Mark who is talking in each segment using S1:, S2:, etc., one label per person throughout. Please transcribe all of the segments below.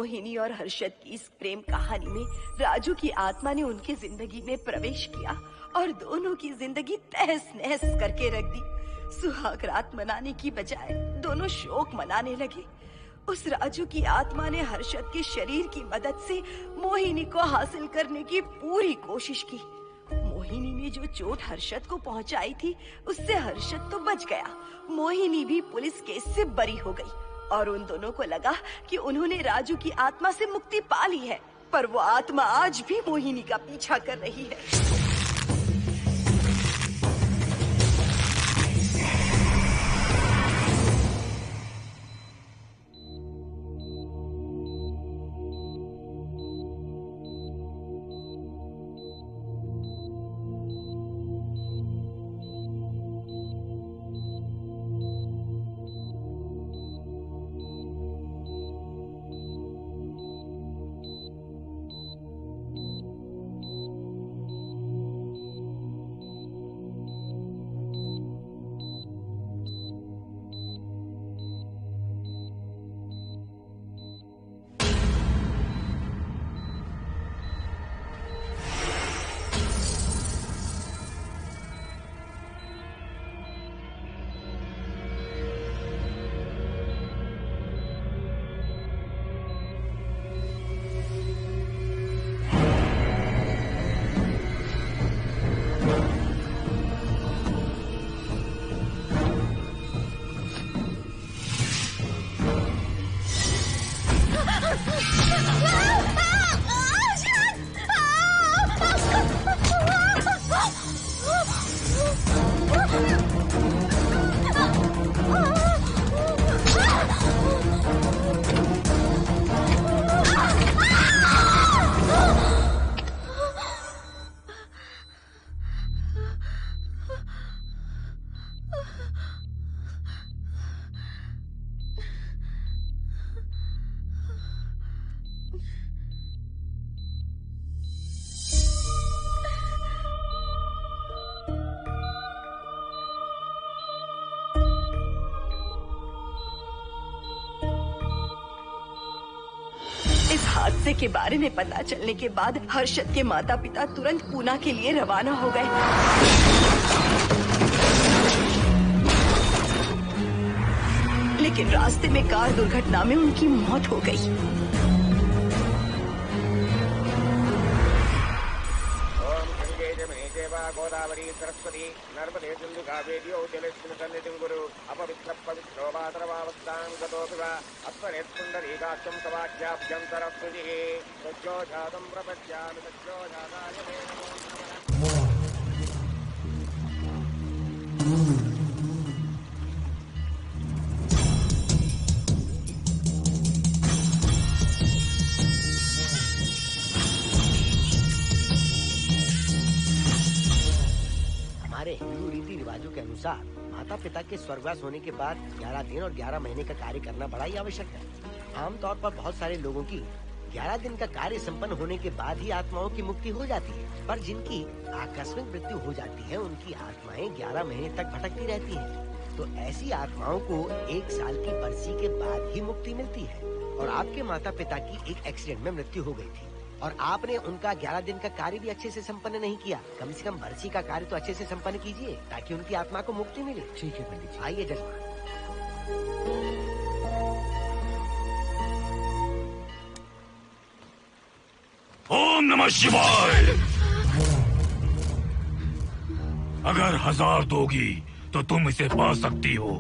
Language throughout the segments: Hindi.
S1: मोहिनी और हर्षद की इस प्रेम कहानी में राजू की आत्मा ने उनकी जिंदगी में प्रवेश किया और दोनों की जिंदगी तहस नहस करके रख दी। सुहाग रात मनाने की बजाय दोनों शोक मनाने लगे। उस राजू की आत्मा ने हर्षद के शरीर की मदद से मोहिनी को हासिल करने की पूरी कोशिश की। मोहिनी ने जो चोट हर्षद को पहुंचाई थी, उससे हर्षद तो बच गया, मोहिनी भी पुलिस केस से बरी हो गई और उन दोनों को लगा कि उन्होंने राजू की आत्मा से मुक्ति पा ली है, पर वो आत्मा आज भी मोहिनी का पीछा कर रही है। इस हादसे के बारे में पता चलने के बाद हर्षद के माता पिता तुरंत पूना के लिए रवाना हो गए। लेकिन रास्ते में कार दुर्घटना में उनकी मौत हो गई।
S2: गोदावरी सरस्वती नर्मदे सिंधु कावेरी जलेस्मिन् सन्निधिं कुरु अपवित्र पवित्रो वातरवावस्थां गतोऽपि वा अस्मरेत्पुण्डरीकाक्षं तवाख्याभ्यन्तरस्तुतिः सज्जो जातं प्रपद्यामि सज्जो जाताय मे नमो नमः।
S3: हमारे हिंदू रीति रिवाजों के अनुसार माता पिता के स्वर्गवास होने के बाद 11 दिन और 11 महीने का कार्य करना बड़ा ही आवश्यक है। आमतौर पर बहुत सारे लोगों की 11 दिन का कार्य संपन्न होने के बाद ही आत्माओं की मुक्ति हो जाती है, पर जिनकी आकस्मिक मृत्यु हो जाती है उनकी आत्माएं 11 महीने तक भटकती रहती हैं। तो ऐसी आत्माओं को 1 साल की बरसी के बाद ही मुक्ति मिलती है। और आपके माता पिता की एक एक्सीडेंट में मृत्यु हो गई थी और आपने उनका 11 दिन का कार्य भी अच्छे से संपन्न नहीं किया। कम से कम बरसी का कार्य तो अच्छे से संपन्न कीजिए ताकि उनकी आत्मा को मुक्ति मिले।
S4: ठीक है पंडित जी।
S3: आइए जजमान।
S5: ओम नमः शिवाय। अगर 1000 दोगी तो तुम इसे पा सकती हो।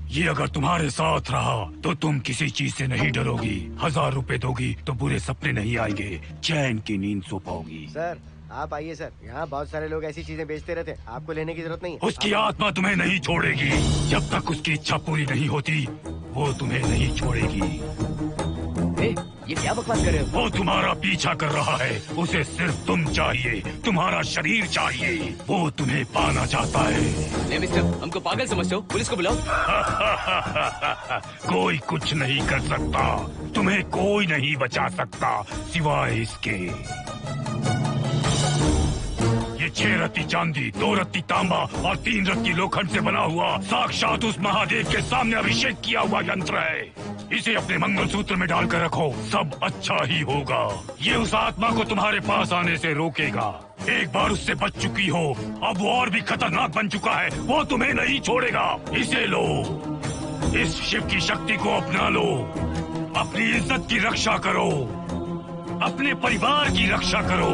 S5: ये अगर तुम्हारे साथ रहा तो तुम किसी चीज से नहीं डरोगी। 1000 रुपए दोगी तो बुरे सपने नहीं आएंगे, चैन की नींद सो पाओगी।
S3: सर आप आइए सर, यहाँ बहुत सारे लोग ऐसी चीजें बेचते रहते हैं, आपको लेने की जरूरत नहीं है।
S5: उसकी आत्मा तुम्हें नहीं छोड़ेगी। जब तक उसकी इच्छा पूरी नहीं होती वो तुम्हें नहीं छोड़ेगी।
S4: ये क्या बकवास कर रहे हो?
S5: वो तुम्हारा पीछा कर रहा है, उसे सिर्फ तुम चाहिए, तुम्हारा शरीर चाहिए, वो तुम्हें पाना चाहता है।
S4: मिस्टर, हमको पागल समझते हो? पुलिस को बुलाओ।
S5: कोई कुछ नहीं कर सकता, तुम्हें कोई नहीं बचा सकता सिवाय इसके। ये 6 रत्ती चांदी, 2 रत्ती तांबा और 3 रत्ती लोखंड से बना हुआ साक्षात उस महादेव के सामने अभिषेक किया हुआ यंत्र है। इसे अपने मंगलसूत्र में डालकर रखो, सब अच्छा ही होगा। ये उस आत्मा को तुम्हारे पास आने से रोकेगा। एक बार उससे बच चुकी हो, अब वो और भी खतरनाक बन चुका है, वो तुम्हें नहीं छोड़ेगा। इसे लो, इस शिव की शक्ति को अपना लो, अपनी इज्जत की रक्षा करो, अपने परिवार की रक्षा करो।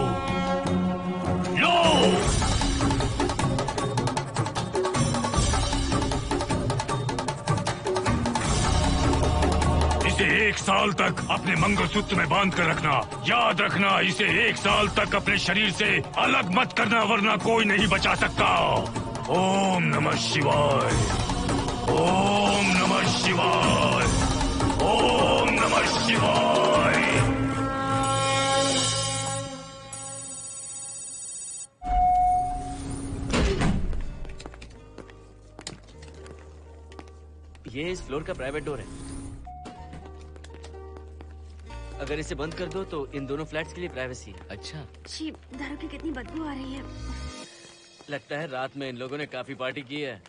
S5: लो, इसे 1 साल तक अपने मंगलसूत्र में बांध कर रखना। याद रखना, इसे 1 साल तक अपने शरीर से अलग मत करना, वरना कोई नहीं बचा सकता। ओम नमः शिवाय, ओम नमः शिवाय, ओम नमः शिवाय।
S4: ये इस फ्लोर का प्राइवेट डोर है। अगर इसे बंद कर दो तो इन दोनों फ्लैट्स के लिए प्राइवेसी है। अच्छा,
S6: छी, दारू की कितनी बदबू आ रही है।
S4: लगता है रात में इन लोगों ने काफी पार्टी की है।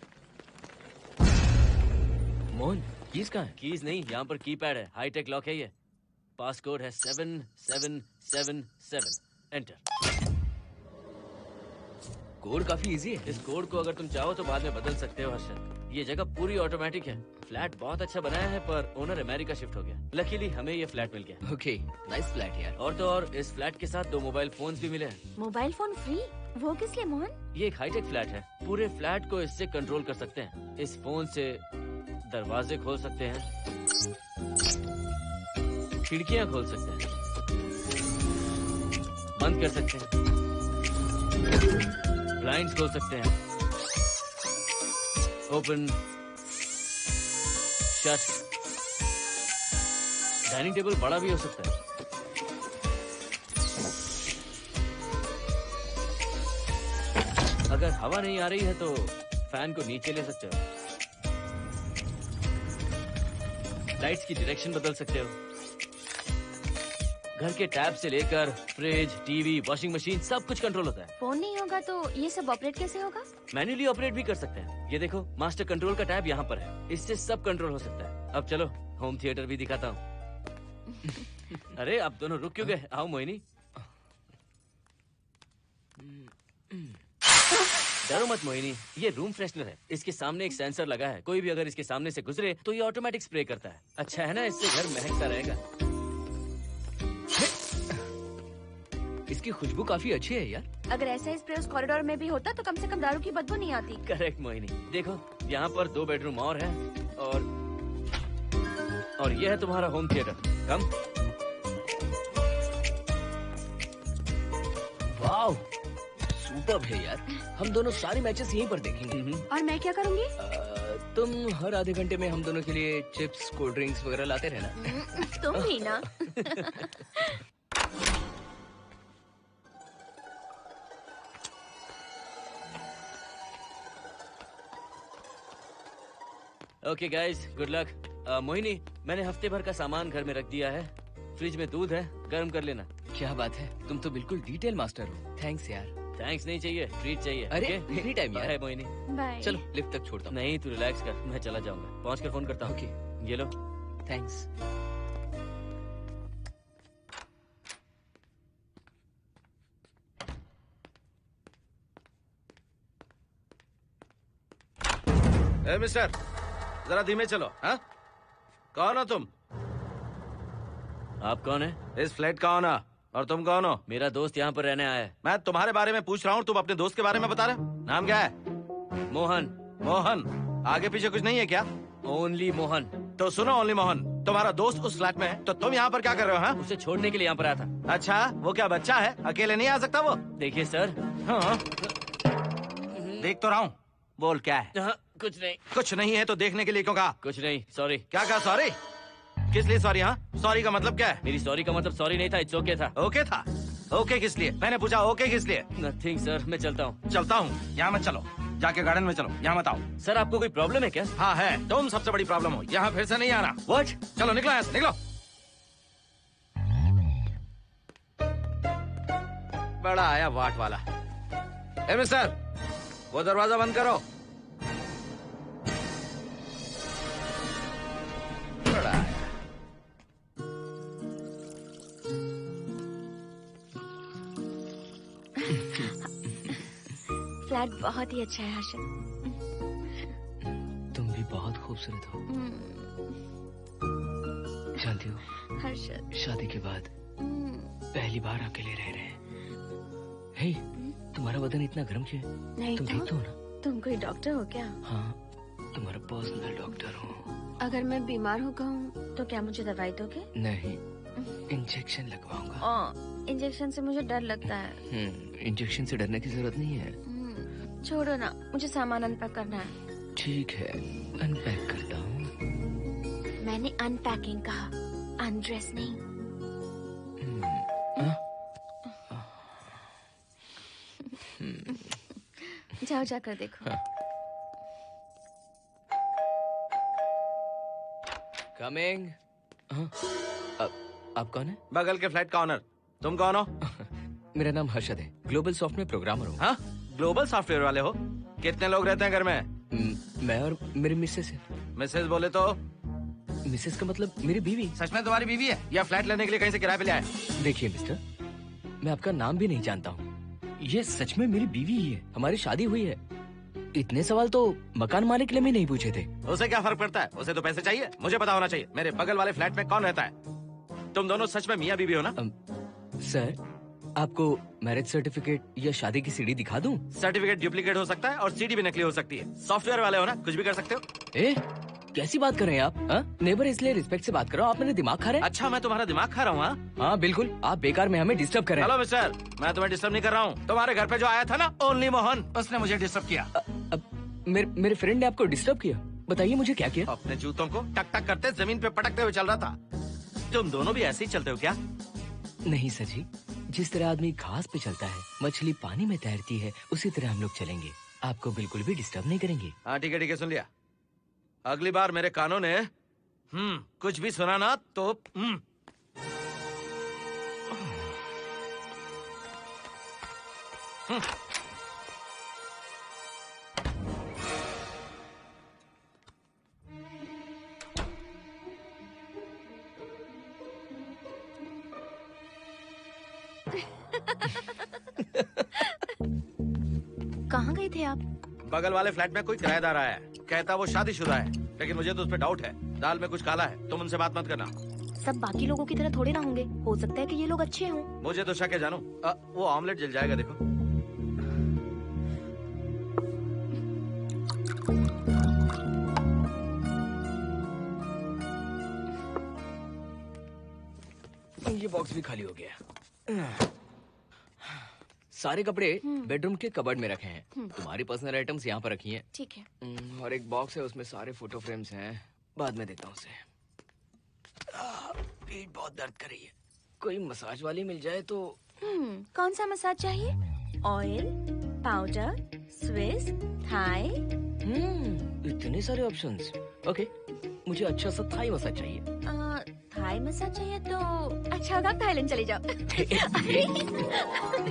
S4: मोहन, कीज कहाँ है? कीज नहीं, यहाँ पर कीपैड है, हाईटेक लॉक है ये। पासकोड है 7777। एंटर। कोड काफी इजी है। इस कोड को अगर तुम चाहो तो बाद में बदल सकते हो हर्षद। ये जगह पूरी ऑटोमेटिक है। फ्लैट बहुत अच्छा बनाया है, पर ओनर अमेरिका शिफ्ट हो गया। लकीली हमें ये फ्लैट मिल गया। ओके, नाइस फ्लैट यार। और तो और इस फ्लैट के साथ 2 मोबाइल फोन्स भी मिले हैं।
S6: Mobile phone free? वो किस लिए मोहन?
S4: ये एक हाईटेक फ्लैट है, पूरे फ्लैट को इससे कंट्रोल कर सकते हैं। इस फोन से दरवाजे खोल सकते हैं, खिड़कियां खोल सकते हैं, बंद कर सकते हैं, ब्लाइंड्स खोल सकते हैं, ओपन, शट। डाइनिंग टेबल बड़ा भी हो सकता है। अगर हवा नहीं आ रही है तो फैन को नीचे ले सकते हो। लाइट्स की डायरेक्शन बदल सकते हो। घर के टैब से लेकर फ्रिज, टीवी, वॉशिंग मशीन सब कुछ कंट्रोल होता है।
S6: फोन नहीं होगा तो ये सब ऑपरेट कैसे होगा?
S4: मैन्युअली ऑपरेट भी कर सकते हैं। ये देखो, मास्टर कंट्रोल का टैब यहाँ पर है, इससे सब कंट्रोल हो सकता है। अब चलो होम थिएटर भी दिखाता हूँ। अरे आप दोनों रुक क्यों गए? आओ मोहिनी। डरो मत मोहिनी, ये रूम फ्रेशनर है। इसके सामने एक सेंसर लगा है, कोई भी अगर इसके सामने से गुजरे तो ये ऑटोमेटिक स्प्रे करता है। अच्छा है ना, इससे घर महकता रहेगा। इसकी खुशबू काफी अच्छी है यार।
S6: अगर ऐसा स्प्रे उस कॉरिडोर में भी होता तो कम से कम दारू की बदबू नहीं आती।
S4: करेक्ट मोहिनी। देखो यहाँ पर 2 बेडरूम और है, और ये है तुम्हारा होम थिएटर। कम। वाओ, सुपर्ब है यार। हम दोनों सारे मैचेस यहीं पर देखेंगे।
S6: और मैं क्या करूँगी?
S4: तुम हर आधे घंटे में हम दोनों के लिए चिप्स, कोल्ड ड्रिंक्स वगैरह लाते रहना।
S6: तुम भी ना।
S4: Okay guys, good luck. Mohini, मैंने हफ्ते भर का सामान घर में रख दिया है। फ्रिज में दूध है, गर्म कर लेना। क्या बात है, तुम तो बिल्कुल डिटेल मास्टर हो। थैंक्स यार। थैंक्स नहीं चाहिए, ट्रीट चाहिए। अरे एनी टाइम यार। मोहिनी
S6: बाय।
S4: चलो लिफ्ट तक छोड़ता हूँ। नहीं, तू रिलैक्स कर, मैं चला जाऊंगा। पहुँच कर फोन करता हूँ। ओके, ये लो। थैंक्स।
S7: ए मिस्टर, जरा धीमे चलो। हाँ, कौन हो तुम?
S4: आप कौन है?
S7: इस फ्लैट का ओनर। और तुम कौन हो?
S4: मेरा दोस्त यहाँ पर रहने आया है।
S7: मैं तुम्हारे बारे में पूछ रहा हूँ, तुम अपने दोस्त के बारे में बता रहे हो। नाम क्या है?
S4: मोहन।
S7: मोहन? आगे पीछे कुछ नहीं है क्या?
S4: ओनली मोहन।
S7: तो सुनो ओनली मोहन, तुम्हारा दोस्त उस फ्लैट में है, तो तुम यहाँ पर क्या कर रहे हो? हाँ,
S4: उसे छोड़ने के लिए यहाँ पर आया था।
S7: अच्छा, वो क्या बच्चा है? अकेले नहीं आ सकता वो?
S4: देखिए सर।
S7: हाँ, देख तो रहा हूँ। बोल क्या है?
S4: हाँ, कुछ नहीं।
S7: कुछ नहीं है तो देखने के लिए क्यों कहा?
S4: कुछ नहीं, सॉरी।
S7: क्या कहा? सॉरी? किस लिए सॉरी? हाँ, सॉरी का मतलब क्या है?
S4: मेरी सॉरी का मतलब सॉरी नहीं था, इट्स ओके था।
S7: ओके था? ओके किस लिए? मैंने पूछा ओके किस लिए?
S4: नथिंग सर, मैं चलता हूँ।
S7: चलता हूँ? यहाँ मत चलो, जाके गार्डन में चलो, यहाँ मत आओ।
S4: सर आपको कोई प्रॉब्लम है क्या?
S7: हाँ है, तुम सबसे बड़ी प्रॉब्लम हो। यहाँ फिर से नहीं आना।
S4: व्हाट?
S7: चलो निकलो यहाँ से, निकलो। बड़ा आया वाट वाला। ए मिस्टर, वो दरवाजा बंद करो। बड़ा आया।
S6: बहुत ही अच्छा है हर्षद।
S4: तुम भी बहुत खूबसूरत हो। जानती हो
S6: हर्षद,
S4: शादी के बाद पहली बार अकेले रह रहे हैं। हे, तुम्हारा बदन इतना गर्म क्यों है?
S6: नहीं
S4: तुम
S6: तो
S4: देखते हो ना?
S6: तुम कोई डॉक्टर हो क्या?
S4: हाँ, तुम्हारा पर्सनल डॉक्टर हूँ।
S6: अगर मैं बीमार हो गऊँ तो क्या मुझे दवाई दोगे?
S4: नहीं, इंजेक्शन लगवाऊंगा।
S6: इंजेक्शन से मुझे डर लगता है।
S4: इंजेक्शन से डरने की जरूरत नहीं है।
S6: छोड़ो ना, मुझे सामान अनपैक करना है।
S4: ठीक है, अनपैक करता हूँ।
S6: मैंने अनपैकिंग कहा, अनड्रेस नहीं। जाओ जाकर देखो।
S4: कमिंग। आप कौन है?
S7: बगल के फ्लैट का ऑनर। तुम कौन हो?
S4: मेरा नाम हर्षद है, ग्लोबल सॉफ्टवेयर प्रोग्रामर हूँ।
S7: हाँ, ग्लोबल सॉफ्टवेयर वाले हो? कितने लोग रहते हैं घर में?
S4: मैं और मेरी मिसेस है।
S7: मिसेज बोले तो?
S4: मिसेस का मतलब मेरी बीवी।
S7: सच में तुम्हारी बीवी है या फ्लैट लेने के लिए कहीं से किराए पे ले आए?
S4: देखिए मिस्टर, मैं आपका नाम भी नहीं जानता हूँ। ये सच में मेरी बीवी ही है, हमारी शादी हुई है। इतने सवाल तो मकान मालिक ने भी नहीं पूछे थे।
S7: उसे क्या फर्क पड़ता है? उसे तो पैसे चाहिए, मुझे पता होना चाहिए। मेरे बगल वाले फ्लैट में कौन रहता है? तुम दोनों सच में मियाँ बीवी हो ना?
S4: सर, आपको मैरिज सर्टिफिकेट या शादी की सीडी दिखा दूं?
S7: सर्टिफिकेट डुप्लीकेट हो सकता है और सीडी भी नकली हो सकती है। सॉफ्टवेयर वाले हो ना, कुछ भी कर सकते हो।
S4: कैसी बात कर रहे हैं आप? नेबर इसलिए रिस्पेक्ट से बात कर रहा हूँ, आप मेरे दिमाग खा रहे हैं।
S7: अच्छा, मैं तुम्हारा दिमाग खा रहा हूँ?
S4: हाँ बिल्कुल, आप बेकार में हमें डिस्टर्ब कर रहे हैं।
S7: हेलो मिस्टर, मैं तुम्हें डिस्टर्ब नहीं कर रहा हूँ। तुम्हारे घर पे जो आया था ना, ओनली मोहन, उसने मुझे डिस्टर्ब किया।
S4: मेरे फ्रेंड ने आपको डिस्टर्ब किया? बताइए मुझे क्या किया?
S7: अपने जूतों को टक टक करते जमीन पे पटकते हुए चल रहा था। तुम दोनों भी ऐसे ही चलते हो क्या?
S4: नहीं सर जी, जिस तरह आदमी घास पे चलता है, मछली पानी में तैरती है, उसी तरह हम लोग चलेंगे। आपको बिल्कुल भी डिस्टर्ब नहीं करेंगे।
S7: हाँ ठीक है, सुन लिया। अगली बार मेरे कानों ने कुछ भी सुना ना तो
S6: कहाँ गए थे आप?
S7: बगल वाले फ्लैट में कोई किराएदार आया है, कहता वो शादीशुदा है, लेकिन मुझे तो उस पर डाउट है। दाल में कुछ काला है, तुम उनसे बात मत करना।
S6: सब बाकी लोगों की तरह थोड़े ना होंगे, हो सकता है कि ये लोग अच्छे हों।
S7: मुझे तो शक है जानू। वो ऑमलेट जल जाएगा, देखो।
S4: ये बॉक्स भी खाली हो गया। सारे कपड़े बेडरूम के कबर्ड में रखे हैं। तुम्हारी पर्सनल आइटम्स यहाँ पर रखी हैं।
S6: ठीक है।
S4: और एक बॉक्स है, उसमें सारे फोटो फ्रेम्स हैं। बाद में देता हूँ उसे। पीठ बहुत दर्द कर रही है, कोई मसाज वाली मिल जाए तो।
S6: कौन सा मसाज चाहिए? Oil, powder, Swiss, Thai?
S4: इतने सारे ऑप्शंस। ओके, मुझे अच्छा सा थाई मसाज चाहिए।
S6: थाई मसाज चाहिए तो अच्छा होगा थाईलैंड चले जाओ।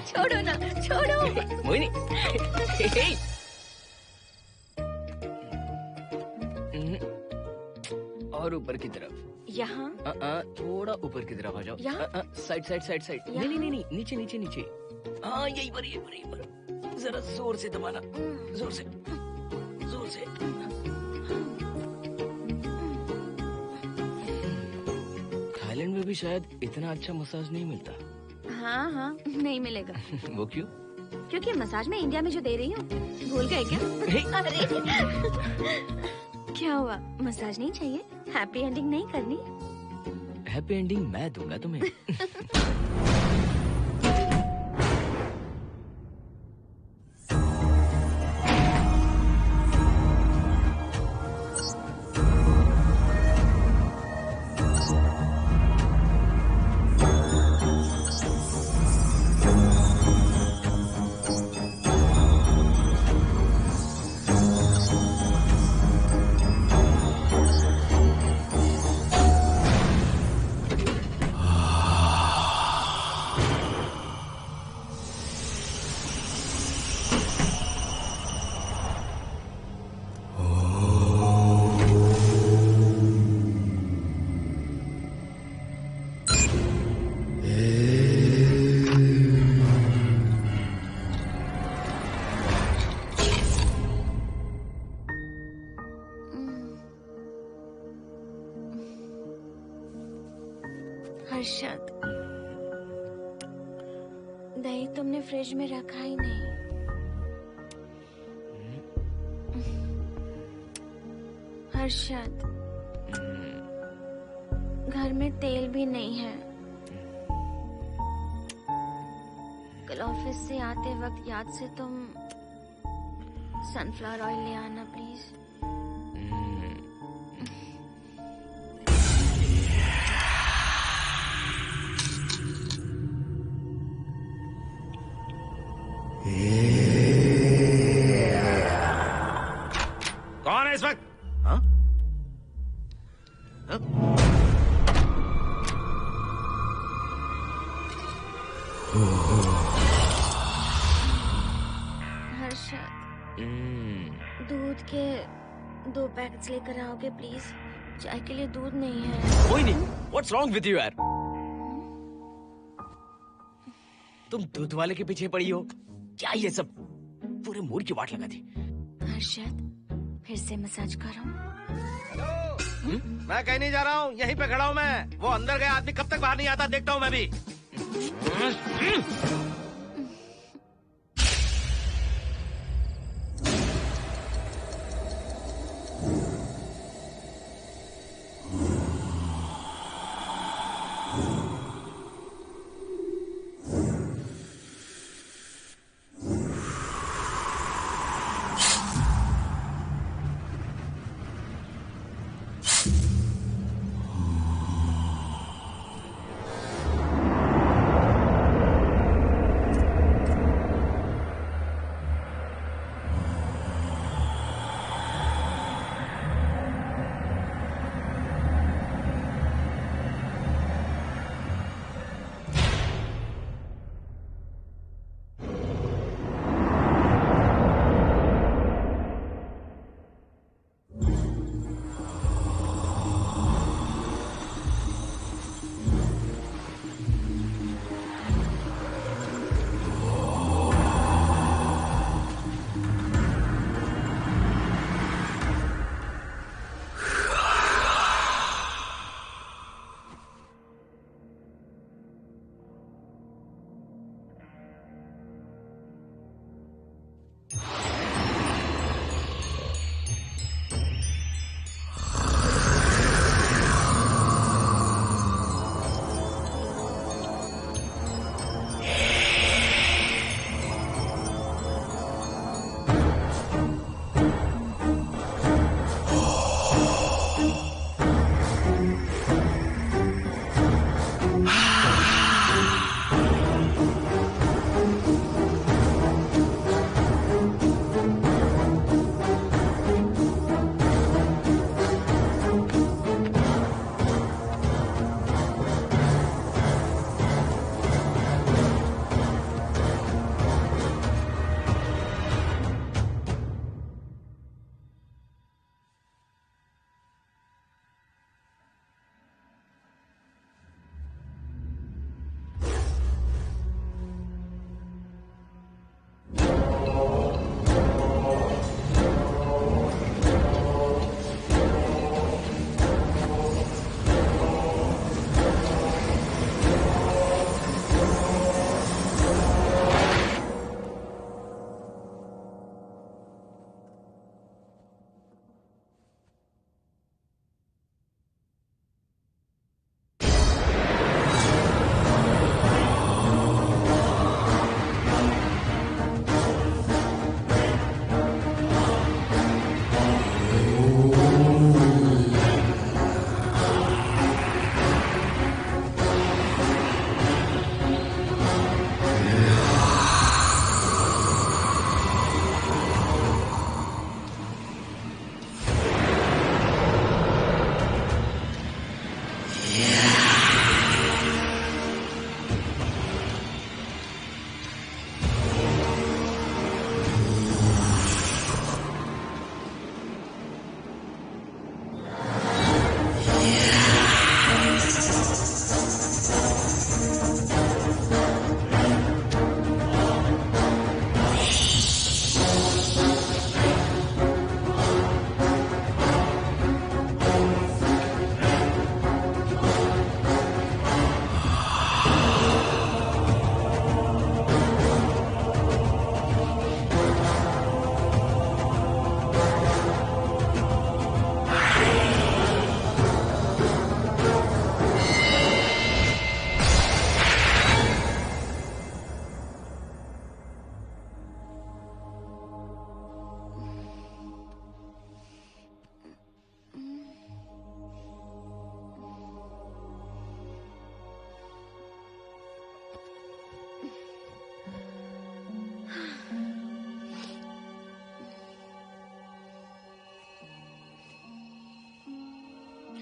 S6: छोड़ो ना, छोड़ो।
S4: मोहिनी। और ऊपर की तरफ।
S6: यहाँ?
S4: थोड़ा ऊपर की तरफ आ जाओ।
S6: यहाँ?
S4: Side side side side. नहीं नहीं नहीं, नीचे नीचे नीचे। हाँ यही पर, यही पर, यही पर। जरा जोर से दबाना, जोर से, जोर से। थाईलैंड में भी शायद इतना अच्छा मसाज नहीं मिलता।
S6: हाँ हाँ, नहीं मिलेगा।
S4: वो क्यों?
S6: क्योंकि मसाज मैं इंडिया में जो दे रही हूँ, भूल गए क्या? अरे क्या हुआ, मसाज नहीं चाहिए? हैप्पी एंडिंग नहीं करनी?
S4: हैप्पी एंडिंग मैं दूंगा तुम्हें।
S6: हर्षद, दही तुमने फ्रिज में रखा ही नहीं। हर्षद, घर में तेल भी नहीं है। कल ऑफिस से आते वक्त याद से तुम सनफ्लावर ऑयल ले आना प्लीज।
S7: कौन है इस वक्त? हाँ? हाँ?
S6: हर्षद, दूध के 2 पैकेट्स लेकर आओगे प्लीज? चाय के लिए दूध नहीं है।
S4: कोई नहीं। What's wrong with you यार? तुम दूध वाले के पीछे पड़ी हो? क्या ये सब? पूरे मूड की वाट लगा दी।
S6: हर्षद, फिर से मसाज करो।
S7: मैं कहीं नहीं जा रहा हूँ, यहीं पे खड़ा हूँ मैं। वो अंदर गया आदमी कब तक बाहर नहीं आता, देखता हूँ मैं भी।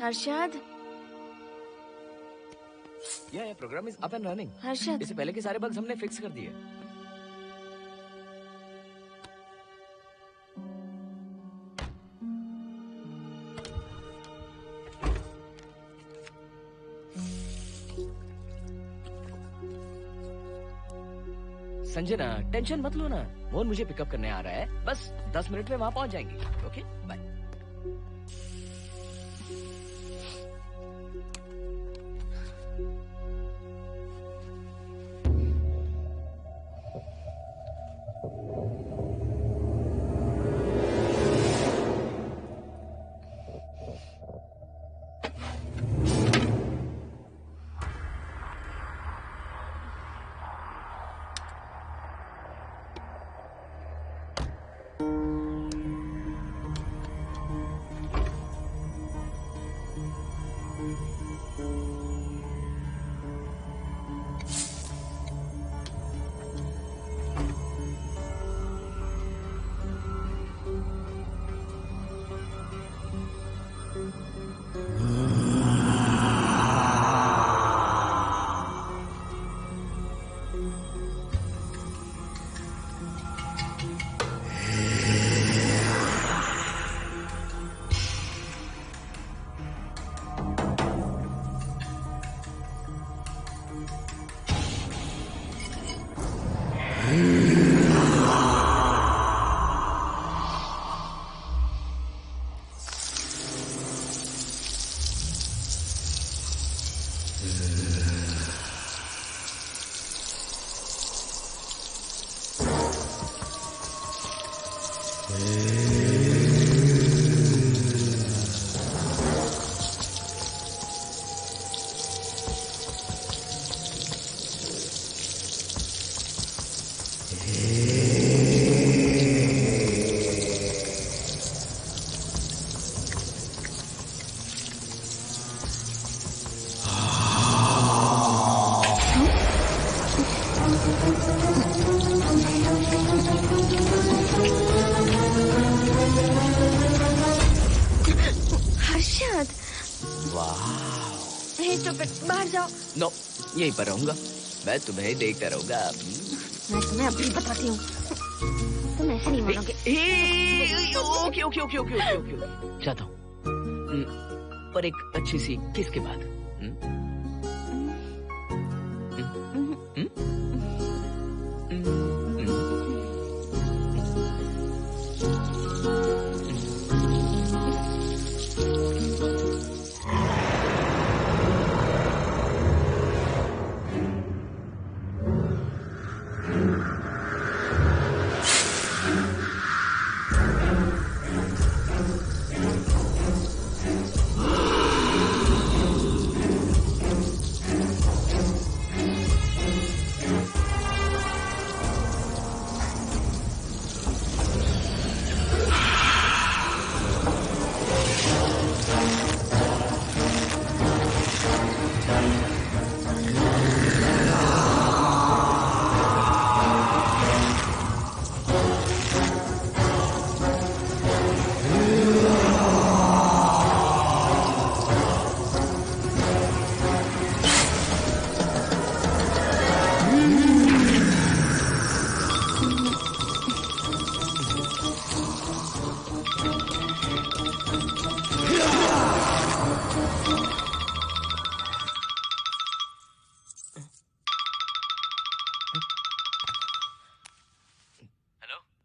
S6: हर्षद,
S4: ये program is up and running.
S6: Harshad,
S4: इससे पहले के सारे बग्स हमने फिक्स कर दिए। संजना, टेंशन मत लो ना, मोहन मुझे पिकअप करने आ रहा है, बस 10 मिनट में वहां पहुंच जाएंगे। Okay bye. नो, यहीं पर रहूंगा, मैं तुम्हें देखता रहूंगा।
S6: मैं तुम्हें अभी बताती हूँ, तुम ऐसे नहीं मानोगे।
S4: Okay okay okay okay okay okay, चाहता हूँ, पर एक अच्छी सी किस के बाद।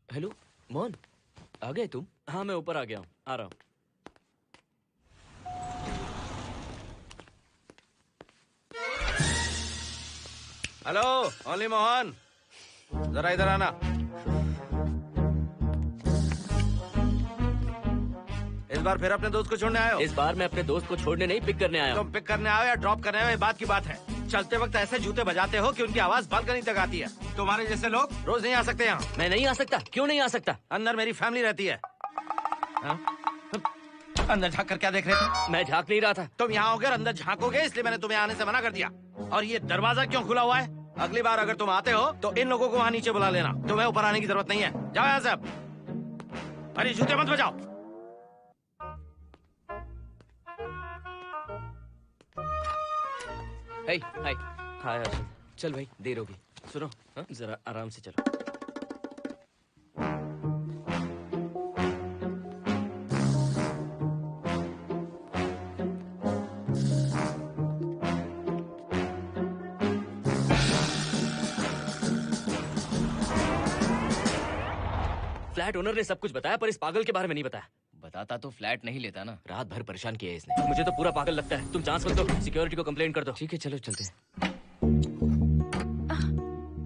S4: हेलो मोहन, आ गए तुम? हाँ मैं ऊपर आ गया हूँ, आ रहा हूँ।
S7: हेलो ओनली मोहन, जरा इधर आना। इस बार फिर अपने दोस्त को छोड़ने आए हो?
S4: इस बार मैं अपने दोस्त को छोड़ने नहीं, पिक करने आया हूँ।
S7: तुम पिक करने आए या ड्रॉप करने आए, ये बात की बात है। चलते वक्त ऐसे जूते बजाते हो कि उनकी आवाज बालकनी तक आती है। तुम्हारे जैसे लोग रोज नहीं आ सकते यहाँ।
S4: मैं नहीं आ सकता? क्यों नहीं आ सकता?
S7: अंदर मेरी फैमिली रहती है। अंदर झांक कर क्या देख रहे थे?
S4: मैं झांक नहीं रहा था।
S7: तुम यहाँ होकर अंदर झांकोगे, इसलिए मैंने तुम्हें आने से मना कर दिया। और ये दरवाजा क्यों खुला हुआ है? अगली बार अगर तुम आते हो तो इन लोगों को वहाँ नीचे बुला लेना, तुम्हें ऊपर आने की जरूरत नहीं है। जाओ यहाँ से अब। अरे जूते मत बजाओ।
S4: हाय हाय हाय हर्षद, चल भाई देर होगी। सुनो हाँ, जरा आराम से चलो। फ्लैट ओनर ने सब कुछ बताया पर इस पागल के बारे में नहीं बताया।
S8: बताता तो फ्लैट नहीं लेता ना।
S4: रात भर परेशान किया है इसने, मुझे तो पूरा पागल लगता है। तुम चांस मत दो, सिक्योरिटी को कंप्लेन कर दो।
S8: ठीक है चलो चलते हैं।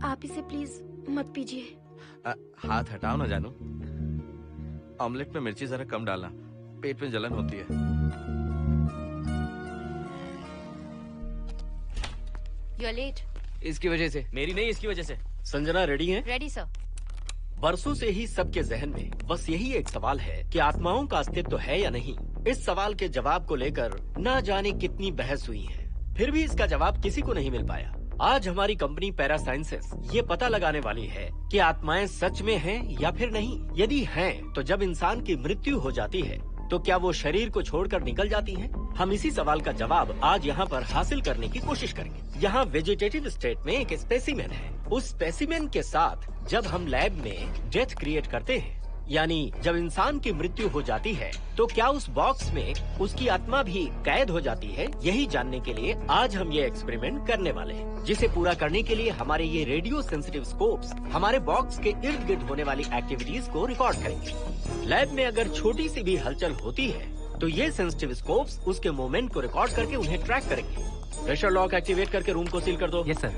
S6: आप इसे प्लीज मत पीजिए।
S7: हाथ हटाओ ना जानू। ऑमलेट में मिर्ची जरा कम डालना, पेट में जलन होती है।
S9: You are late.
S8: इसकी वजह से।
S4: मेरी नहीं, इसकी वजह से।
S10: संजना रेडी है?
S9: Ready sir.
S10: बरसों से ही सबके जहन में बस यही एक सवाल है कि आत्माओं का अस्तित्व है या नहीं। इस सवाल के जवाब को लेकर ना जाने कितनी बहस हुई है, फिर भी इसका जवाब किसी को नहीं मिल पाया। आज हमारी कंपनी पैरा साइंसेस ये पता लगाने वाली है कि आत्माएं सच में हैं या फिर नहीं। यदि हैं, तो जब इंसान की मृत्यु हो जाती है तो क्या वो शरीर को छोड़कर निकल जाती हैं? हम इसी सवाल का जवाब आज यहाँ पर हासिल करने की कोशिश करेंगे। यहाँ वेजिटेटिव स्टेट में एक स्पेसिमेन है। उस स्पेसिमेन के साथ जब हम लैब में डेथ क्रिएट करते हैं, यानी जब इंसान की मृत्यु हो जाती है, तो क्या उस बॉक्स में उसकी आत्मा भी कैद हो जाती है? यही जानने के लिए आज हम ये एक्सपेरिमेंट करने वाले हैं, जिसे पूरा करने के लिए हमारे ये रेडियो सेंसिटिव स्कोप्स हमारे बॉक्स के इर्द गिर्द होने वाली एक्टिविटीज को रिकॉर्ड करेंगे। लैब में अगर छोटी सी भी हलचल होती है तो ये सेंसिटिव स्कोप्स उसके मूवमेंट को रिकॉर्ड करके उन्हें ट्रैक करेंगे। प्रेशर लॉक एक्टिवेट करके रूम को सील कर दो।
S8: Yes sir.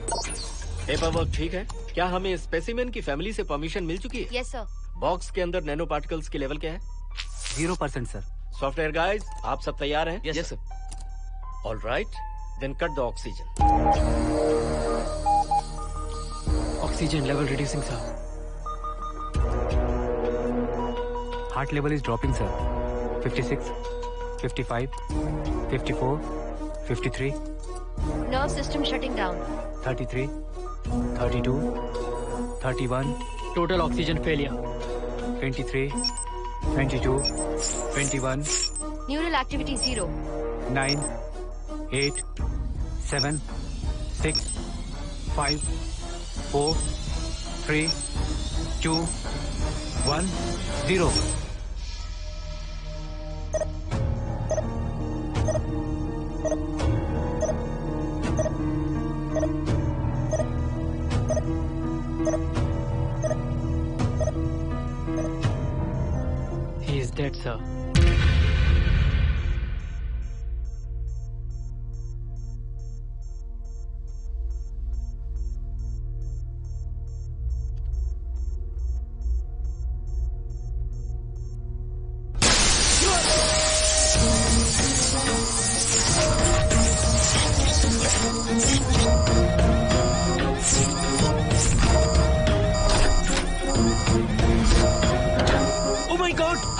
S10: पेपर वर्क ठीक है? क्या हमें स्पेसिमेन की फैमिली से परमिशन मिल चुकी है?
S9: Yes sir.
S10: बॉक्स के अंदर नैनो पार्टिकल्स की लेवल क्या है?
S8: 0% सर।
S10: सॉफ्टवेयर गाइस, आप सब तैयार हैं?
S4: Yes sir.
S10: All right, then cut the oxygen.
S8: Oxygen level reducing sir. Heart level is dropping sir. 56, 55, 54, 53,
S9: nerve system shutting down.
S8: 33, 32, 31, total oxygen failure. 23, 22, 21,
S9: neural activity 0।
S8: 9, 8, 7, 6, 5, 4, 3, 2, 1, 0। He is dead, sir.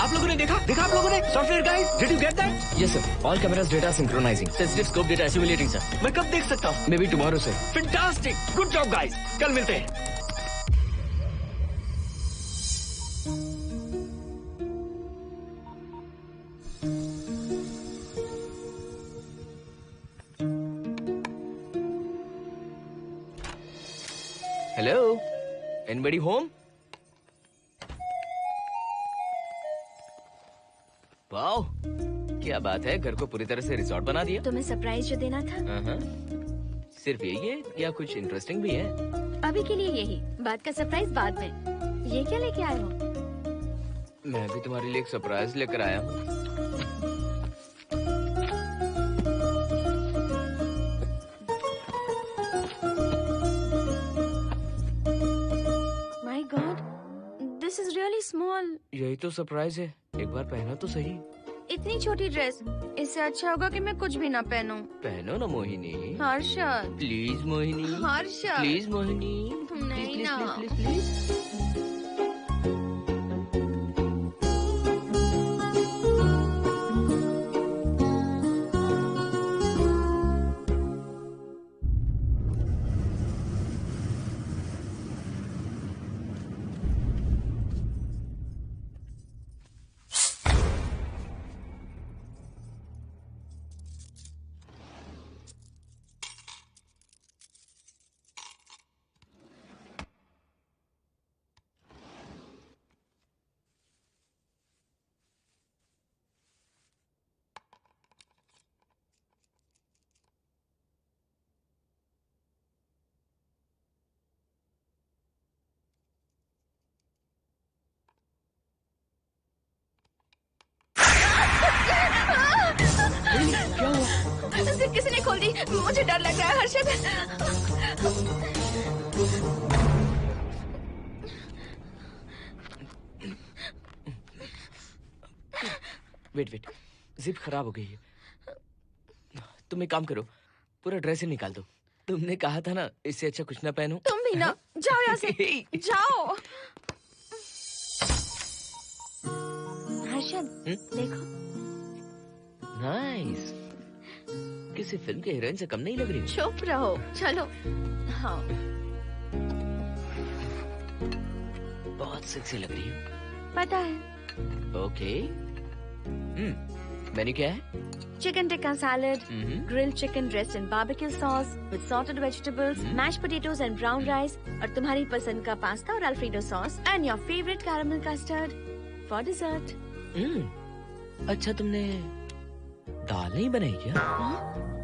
S10: आप लोगों ने देखा आप लोगों ने? Software guys, did you get that?
S8: Yes sir. All cameras data synchronizing.
S4: Sensitive scope data assimilating sir.
S10: मैं कब देख सकता हूँ?
S8: Maybe tomorrow sir.
S10: Fantastic, good job guys, कल मिलते हैं।
S4: Hello, anybody home? वाओ, क्या बात है, घर को पूरी तरह से रिसॉर्ट बना दिया।
S6: तुम्हें सरप्राइज जो देना था।
S4: सिर्फ यही है या कुछ इंटरेस्टिंग भी है?
S6: अभी के लिए यही, बात का सरप्राइज बाद में। ये क्या लेके आए हो?
S4: मैं भी तुम्हारे लिए एक सरप्राइज लेकर आया हूँ।
S6: My god, this is really small.
S4: यही तो सरप्राइज है, एक बार पहना तो सही।
S6: इतनी छोटी ड्रेस, इससे अच्छा होगा कि मैं कुछ भी ना पहनूं।
S4: पहनो ना मोहिनी।
S6: हर्षद,
S4: प्लीज मोहिनी।
S6: हर्षद,
S4: प्लीज मोहिनी।
S6: नहीं ना।
S4: Please please.
S6: जिप किसी ने खोल दी। मुझे डर लग रहा है हर्षद।
S4: वेट, जिप खराब हो गई है। तुम एक काम करो, पूरा ड्रेस ही निकाल दो। तुमने कहा था ना इससे अच्छा कुछ ना पहनो।
S6: तुम भी ना, जाओ यहाँ से, जाओ। हर्षद, देखो।
S4: नाइस। किसी फिल्म के हीरोइन से कम नहीं लग रही।
S6: चुप रहो, चलो। हाँ।
S4: बहुत सेक्सी लग रही हो।
S6: पता है।
S4: ओके। मेन्यू क्या है?
S6: Chicken tikka salad, grilled chicken dressed in barbecue sauce with salted vegetables, mashed potatoes and brown rice, और तुम्हारी पसंद का पास्ता और alfredo sauce, and your favorite caramel custard for dessert.
S4: अच्छा, तुमने दाल नहीं बनाई क्या?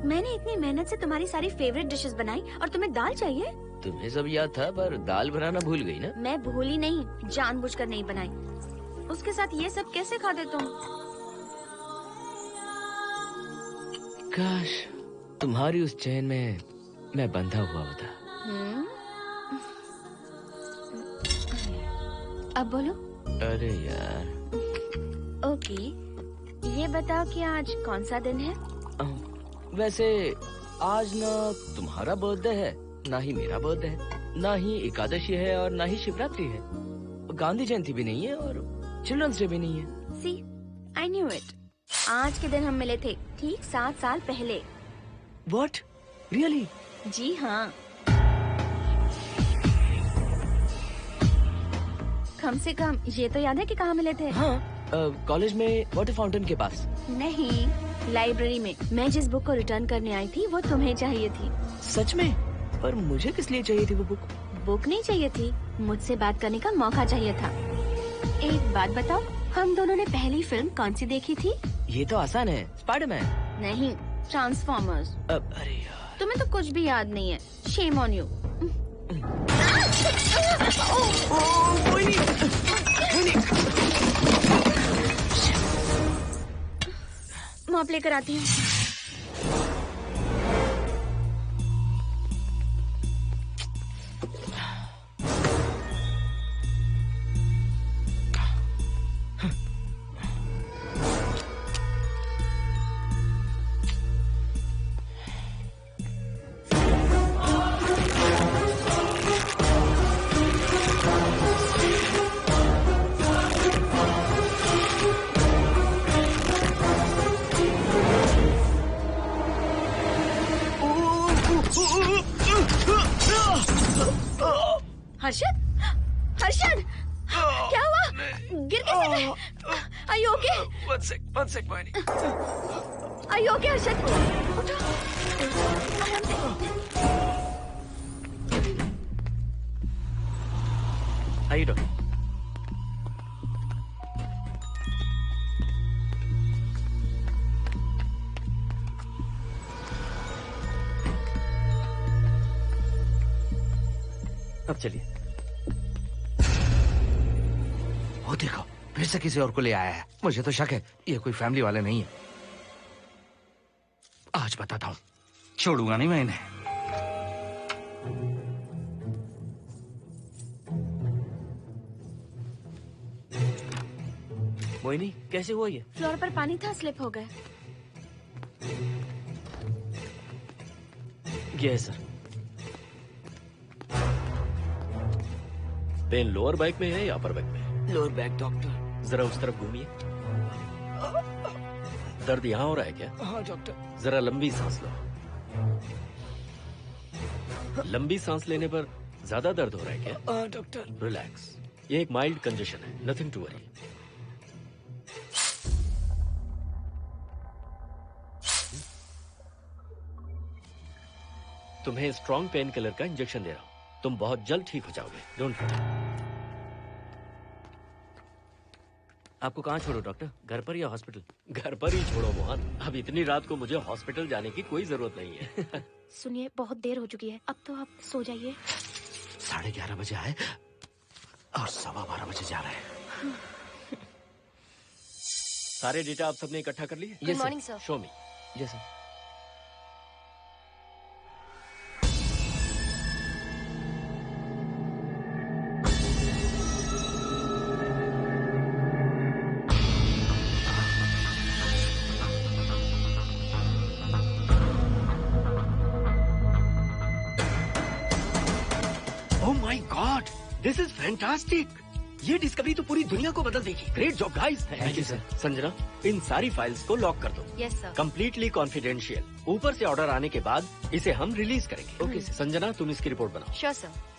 S6: मैंने इतनी मेहनत से तुम्हारी सारी फेवरेट डिशेस बनाई और तुम्हें दाल चाहिए?
S4: तुम्हें सब याद था पर दाल बनाना भूल गई ना?
S6: मैं भूली नहीं, जानबूझकर नहीं बनाई। उसके साथ ये सब कैसे खाते तुम?
S4: काश तुम्हारी उस चैन में मैं बंधा हुआ होता।
S6: अब बोलो।
S4: अरे यार।
S6: ओके, ये बताओ कि आज कौन सा दिन है?
S4: वैसे आज ना तुम्हारा बर्थडे है, ना ही मेरा बर्थडे है, ना ही एकादशी है और ना ही शिवरात्रि है, गांधी जयंती भी नहीं है और चिल्ड्रंस डे भी नहीं है।
S6: See, I knew it. आज के दिन हम मिले थे ठीक 7 साल पहले।
S4: What? Really?
S6: जी हाँ। कम से कम ये तो याद है कि कहाँ मिले थे?
S4: हाँ, कॉलेज में वाटर फाउंटेन के पास।
S6: नहीं, लाइब्रेरी में। मैं जिस बुक को रिटर्न करने आई थी वो तुम्हें चाहिए थी।
S4: सच में? पर मुझे किस लिए चाहिए थी वो बुक?
S6: बुक नहीं चाहिए थी, मुझसे बात करने का मौका चाहिए था। एक बात बताओ, हम दोनों ने पहली फिल्म कौन सी देखी थी?
S4: ये तो आसान है, स्पाइडरमैन।
S6: नहीं, ट्रांसफॉर्मर्स।
S4: अरे यार,
S6: तुम्हें तो कुछ भी याद नहीं है। Shame on you. मॉप लेकर आती हूँ। हर्षद, हर्षद, क्या हुआ? गिर कैसे गए? Are you okay?
S4: One sec, Moini.
S6: Are you okay, Harshad? उठो, आराम से।
S4: आइए डॉक्टर। अब चलिए।
S7: वो देखो, फिर से किसी और को ले आया है। मुझे तो शक है ये कोई फैमिली वाले नहीं है। आज बताता हूँ, छोड़ूंगा नहीं मैं इन्हें।
S4: मोहिनी, कैसे हुआ ये?
S6: फ्लोर पर पानी था, स्लिप हो गए।
S4: ये है सर।
S10: पेन लोअर बैक में है या अपर बैक में?
S4: Lower back doctor.
S10: जरा उस तरफ घूमिए। दर्द यहाँ हो रहा है क्या?
S4: हाँ डॉक्टर।
S10: जरा लंबी सांस लो। लंबी सांस लेने पर ज्यादा दर्द हो रहा है क्या?
S4: हाँ डॉक्टर।
S10: रिलैक्स, ये एक माइल्ड कंजेशन है, नथिंग टू वरी। तुम्हें स्ट्रॉन्ग पेन किलर का इंजेक्शन दे रहा हूं, तुम बहुत जल्द ठीक हो जाओगे, डोंट वरी।
S4: आपको कहाँ छोड़ो डॉक्टर, घर पर या हॉस्पिटल?
S10: घर पर ही छोड़ो मोहन, अब इतनी रात को मुझे हॉस्पिटल जाने की कोई जरूरत नहीं है।
S6: सुनिए, बहुत देर हो चुकी है, अब तो आप सो जाइए।
S7: 11:30 बजे आए और 12:15 बजे जा रहे हैं।
S10: सारे डेटा आप सबने इकट्ठा कर लिए?
S9: Good morning, sir.
S10: Show me.
S4: Yes sir.
S10: My god, this is fantastic. ये डिस्कवरी तो पूरी दुनिया को बदल देगी। Great job guys. Thank you sir. Sanjana, इन सारी फाइल्स को लॉक कर दो।
S9: Yes sir.
S10: Completely confidential. ऊपर से ऑर्डर आने के बाद इसे हम रिलीज करेंगे। Okay sir. संजना, तुम इसकी रिपोर्ट बनाओ।
S9: Sure sir.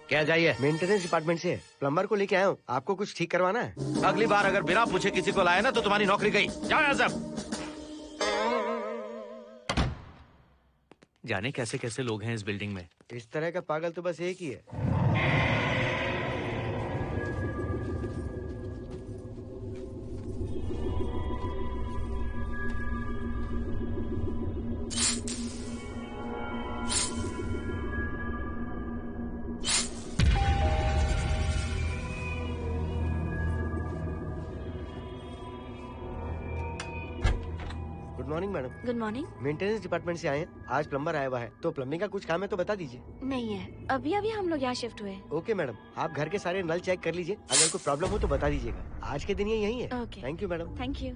S3: क्या चाहिए? मेंटेनेंस डिपार्टमेंट से प्लम्बर को लेके आया हूँ। आपको कुछ ठीक करवाना है?
S7: अगली बार अगर बिना पूछे किसी को लाए ना तो तुम्हारी नौकरी गई। जाओ यहाँ सब।
S4: जाने कैसे कैसे लोग हैं इस बिल्डिंग में।
S3: इस तरह का पागल तो बस एक ही है। Good morning madam.
S6: Good morning.
S3: Maintenance department से आए हैं। आज प्लम्बर आया हुआ है, तो प्लम्बिंग का कुछ काम है तो बता दीजिए।
S6: नहीं है, अभी अभी हम लोग यहाँ शिफ्ट हुए।
S3: ओके मैडम, आप घर के सारे नल चेक कर लीजिए, अगर कोई प्रॉब्लम हो तो बता दीजिएगा। आज के दिन ये यही है।
S6: Okay.
S3: Thank you madam.
S6: Thank you.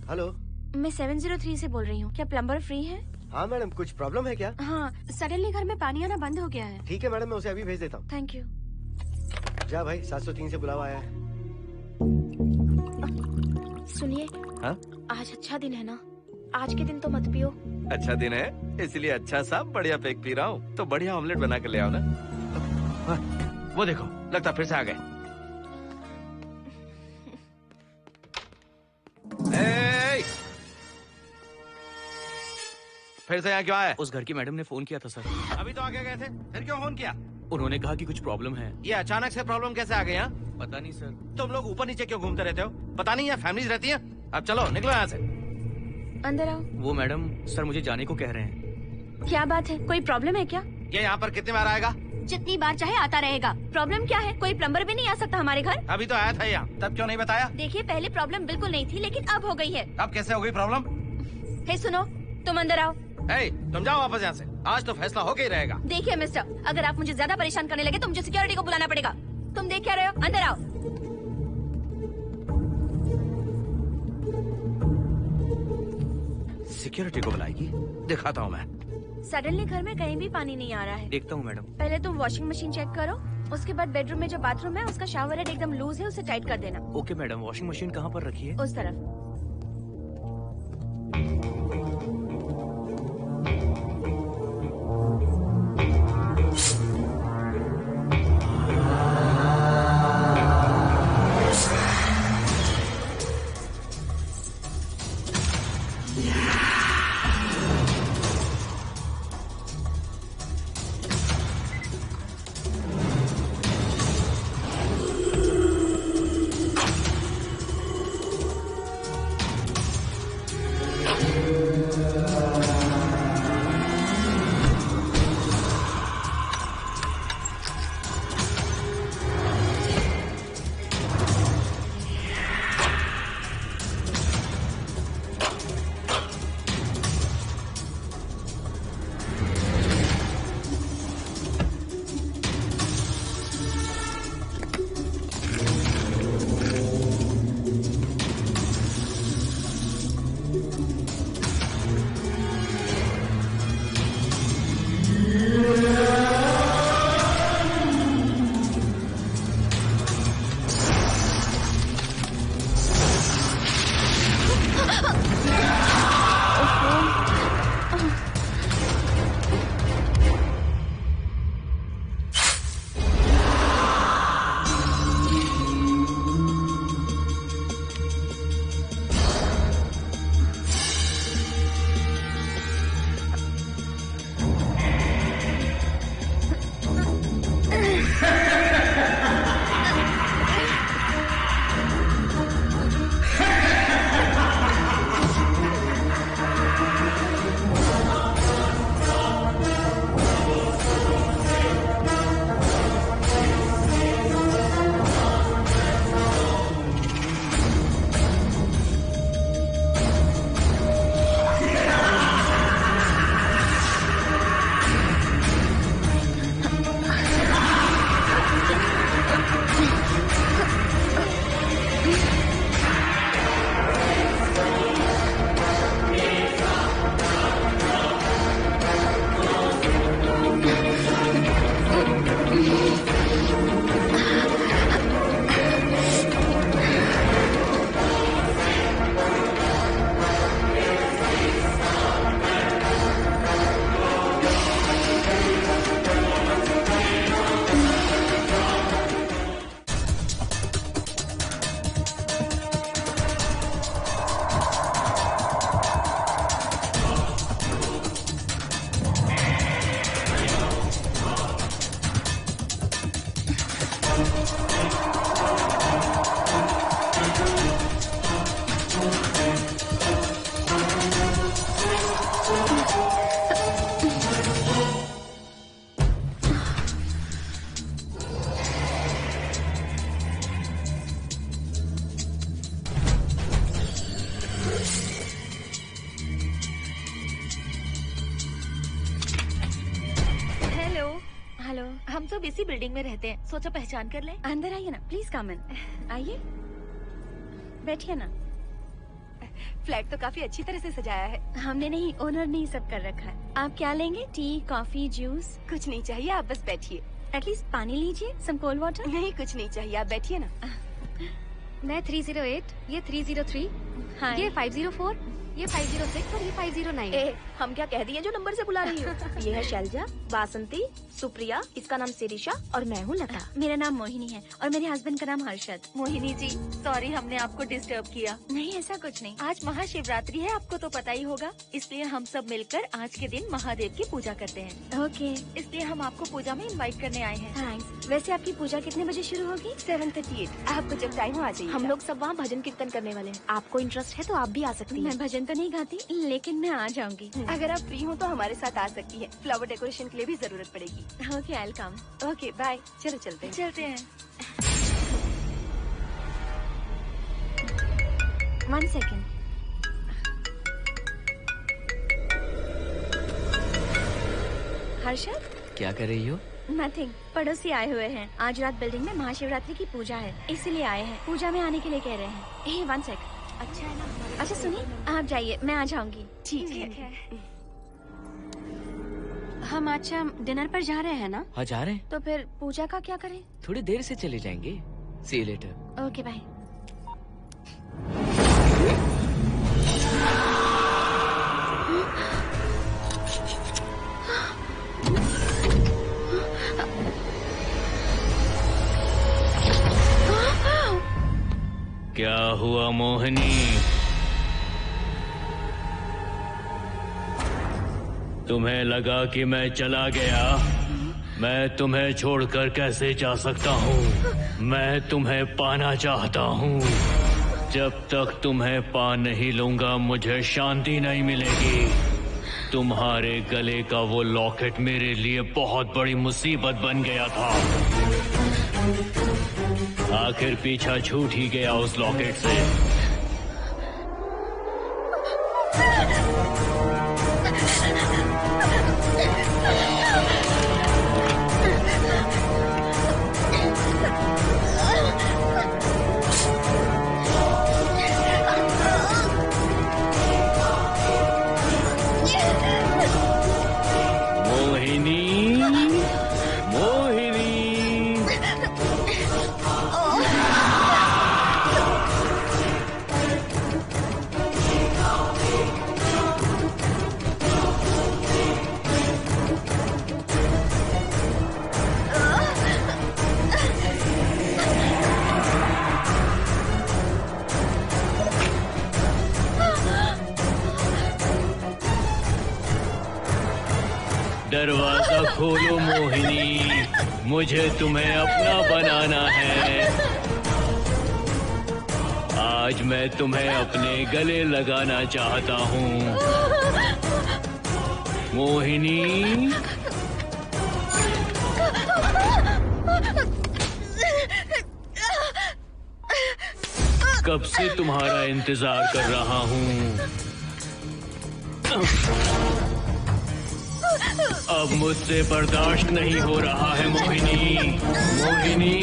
S3: Hello,
S6: मैं 703 से बोल रही हूँ। क्या प्लम्बर फ्री है?
S3: हाँ मैडम, कुछ प्रॉब्लम है क्या?
S6: हाँ, सडनली घर में पानी आना बंद हो गया है।
S3: ठीक है मैडम, मैं उसे अभी भेज देता हूँ।
S6: Thank you.
S3: जा भाई, 703 से बुलावा आया है।
S6: सुनिए,
S7: हाँ?
S6: आज अच्छा दिन है ना? आज के दिन तो मत पियो।
S7: अच्छा दिन है, इसलिए अच्छा सा बढ़िया पेक पी रहा हूँ। तो बढ़िया ऑमलेट बना कर ले आओ ना। वो देखो, लगता फिर से आ गए। फिर से यहाँ क्यों आया?
S4: उस घर की मैडम ने फोन किया था सर।
S7: अभी तो आगे गए थे, फिर क्यों फोन किया?
S4: उन्होंने कहा कि कुछ प्रॉब्लम है।
S7: ये अचानक से प्रॉब्लम कैसे आ गई? यहाँ
S4: पता नहीं सर।
S7: तुम लोग ऊपर नीचे क्यों घूमते रहते हो? पता नहीं, यहाँ फैमिलीज रहती हैं। अब चलो निकलो यहाँ से।
S6: अंदर आओ।
S4: वो मैडम सर मुझे जाने को कह रहे हैं।
S6: क्या बात है, कोई प्रॉब्लम है क्या?
S7: ये यहाँ पर कितनी बार आएगा?
S6: जितनी बार चाहे आता रहेगा। प्रॉब्लम क्या है? कोई प्लम्बर भी नहीं आ सकता हमारे घर?
S7: अभी तो आया था यहाँ, तब क्यों नहीं बताया?
S6: देखिए, पहले प्रॉब्लम बिल्कुल नहीं थी, लेकिन अब हो गई है।
S7: अब कैसे हो गई प्रॉब्लम?
S6: हे सुनो, तुम अंदर आओ।
S7: तुम जाओ वापस यहाँ से। आज तो फैसला होके ही रहेगा।
S6: देखिए मिस्टर, अगर आप मुझे ज्यादा परेशान करने लगे तो मुझे सिक्योरिटी को बुलाना पड़ेगा। तुम देख क्या रहे हो? अंदर आओ।
S7: सिक्योरिटी को बुलाएगी? दिखाता हूँ मैं।
S6: सडनली घर में कहीं भी पानी नहीं आ रहा है।
S4: देखता हूँ मैडम।
S6: पहले तुम वॉशिंग मशीन चेक करो, उसके बाद बेडरूम में जो बाथरूम है उसका शावर हेड एकदम लूज है, उसे टाइट कर देना।
S4: Okay madam. वॉशिंग मशीन कहाँ पर रखी है?
S6: उस तरफ। हम सब इसी बिल्डिंग में रहते हैं, सोचा पहचान कर लें। अंदर आइए ना, प्लीज कम इन। आइए, बैठिए ना।
S1: फ्लैट तो काफी अच्छी तरह से सजाया है।
S6: हमने नहीं, ओनर ने ही सब कर रखा है। आप क्या लेंगे? T, coffee, juice?
S1: कुछ नहीं चाहिए, आप बस बैठिए।
S6: एटलीस्ट पानी लीजिए, सम कोल्ड वाटर।
S1: नहीं, कुछ नहीं चाहिए, आप बैठिए ना।
S9: मैं 308, ये 303,
S6: हाँ,
S9: ये 504, ये 506 और ये 509।
S6: हम क्या कह दिए जो नंबर से बुला रही हो? ये है शैलजा, बासंती, सुप्रिया, इसका नाम शिरीषा और मैं हूँ लता। मेरा नाम मोहिनी है और मेरे हस्बैंड का नाम हर्षद।
S9: मोहिनी जी, सॉरी हमने आपको डिस्टर्ब किया।
S6: नहीं, ऐसा कुछ नहीं।
S9: आज महाशिवरात्रि है, आपको तो पता ही होगा, इसलिए हम सब मिलकर आज के दिन महादेव की पूजा करते हैं।
S6: ओके,
S9: इसलिए हम आपको पूजा में इनवाइट करने आए हैं।
S6: थैंक्स। वैसे आपकी पूजा कितने बजे शुरू होगी?
S1: 7:38। आपको जब टाइम हो आ जाइए।
S6: हम लोग सब वहाँ भजन कीर्तन करने वाले हैं। आपको इंटरेस्ट है तो आप भी आ सकती हैं। मैं भजन तो नहीं गाती, लेकिन मैं आ जाऊंगी।
S1: अगर आप फ्री हो तो हमारे साथ आ सकती है। फ्लावर डेकोरेशन के लिए भी जरूरत पड़ेगी।
S6: Okay, I will come.
S1: Okay, bye. चलो चलते हैं।
S9: चलते हैं।
S6: 1 सेकेंड। हर्षद,
S4: क्या कर रही हो?
S6: नथिंग। पड़ोसी आए हुए हैं। आज रात बिल्डिंग में महाशिवरात्रि की पूजा है, इसीलिए आए हैं। पूजा में आने के लिए कह रहे हैं। 1 सेकेंड।
S9: अच्छा है ना?
S6: अच्छा सुनिए, आप जाइए, मैं आ जाऊंगी।
S1: ठीक है।
S6: हम अच्छा डिनर पर जा रहे हैं ना?
S4: हाँ, जा रहे हैं।
S6: तो फिर पूजा का क्या करें?
S4: थोड़ी देर से चले जाएंगे। See you later.
S6: Okay, bye.
S5: क्या हुआ मोहिनी? तुम्हें लगा कि मैं चला गया? मैं तुम्हें छोड़कर कैसे जा सकता हूँ? मैं तुम्हें पाना चाहता हूँ। जब तक तुम्हें पा नहीं लूंगा मुझे शांति नहीं मिलेगी। तुम्हारे गले का वो लॉकेट मेरे लिए बहुत बड़ी मुसीबत बन गया था। आखिर पीछा छूट ही गया उस लॉकेट से। दरवाजा खोलो मोहिनी, मुझे तुम्हें अपना बनाना है। आज मैं तुम्हें अपने गले लगाना चाहता हूँ मोहिनी। कब से तुम्हारा इंतजार कर रहा हूँ। अब मुझसे बर्दाश्त नहीं हो रहा है मोहिनी। मोहिनी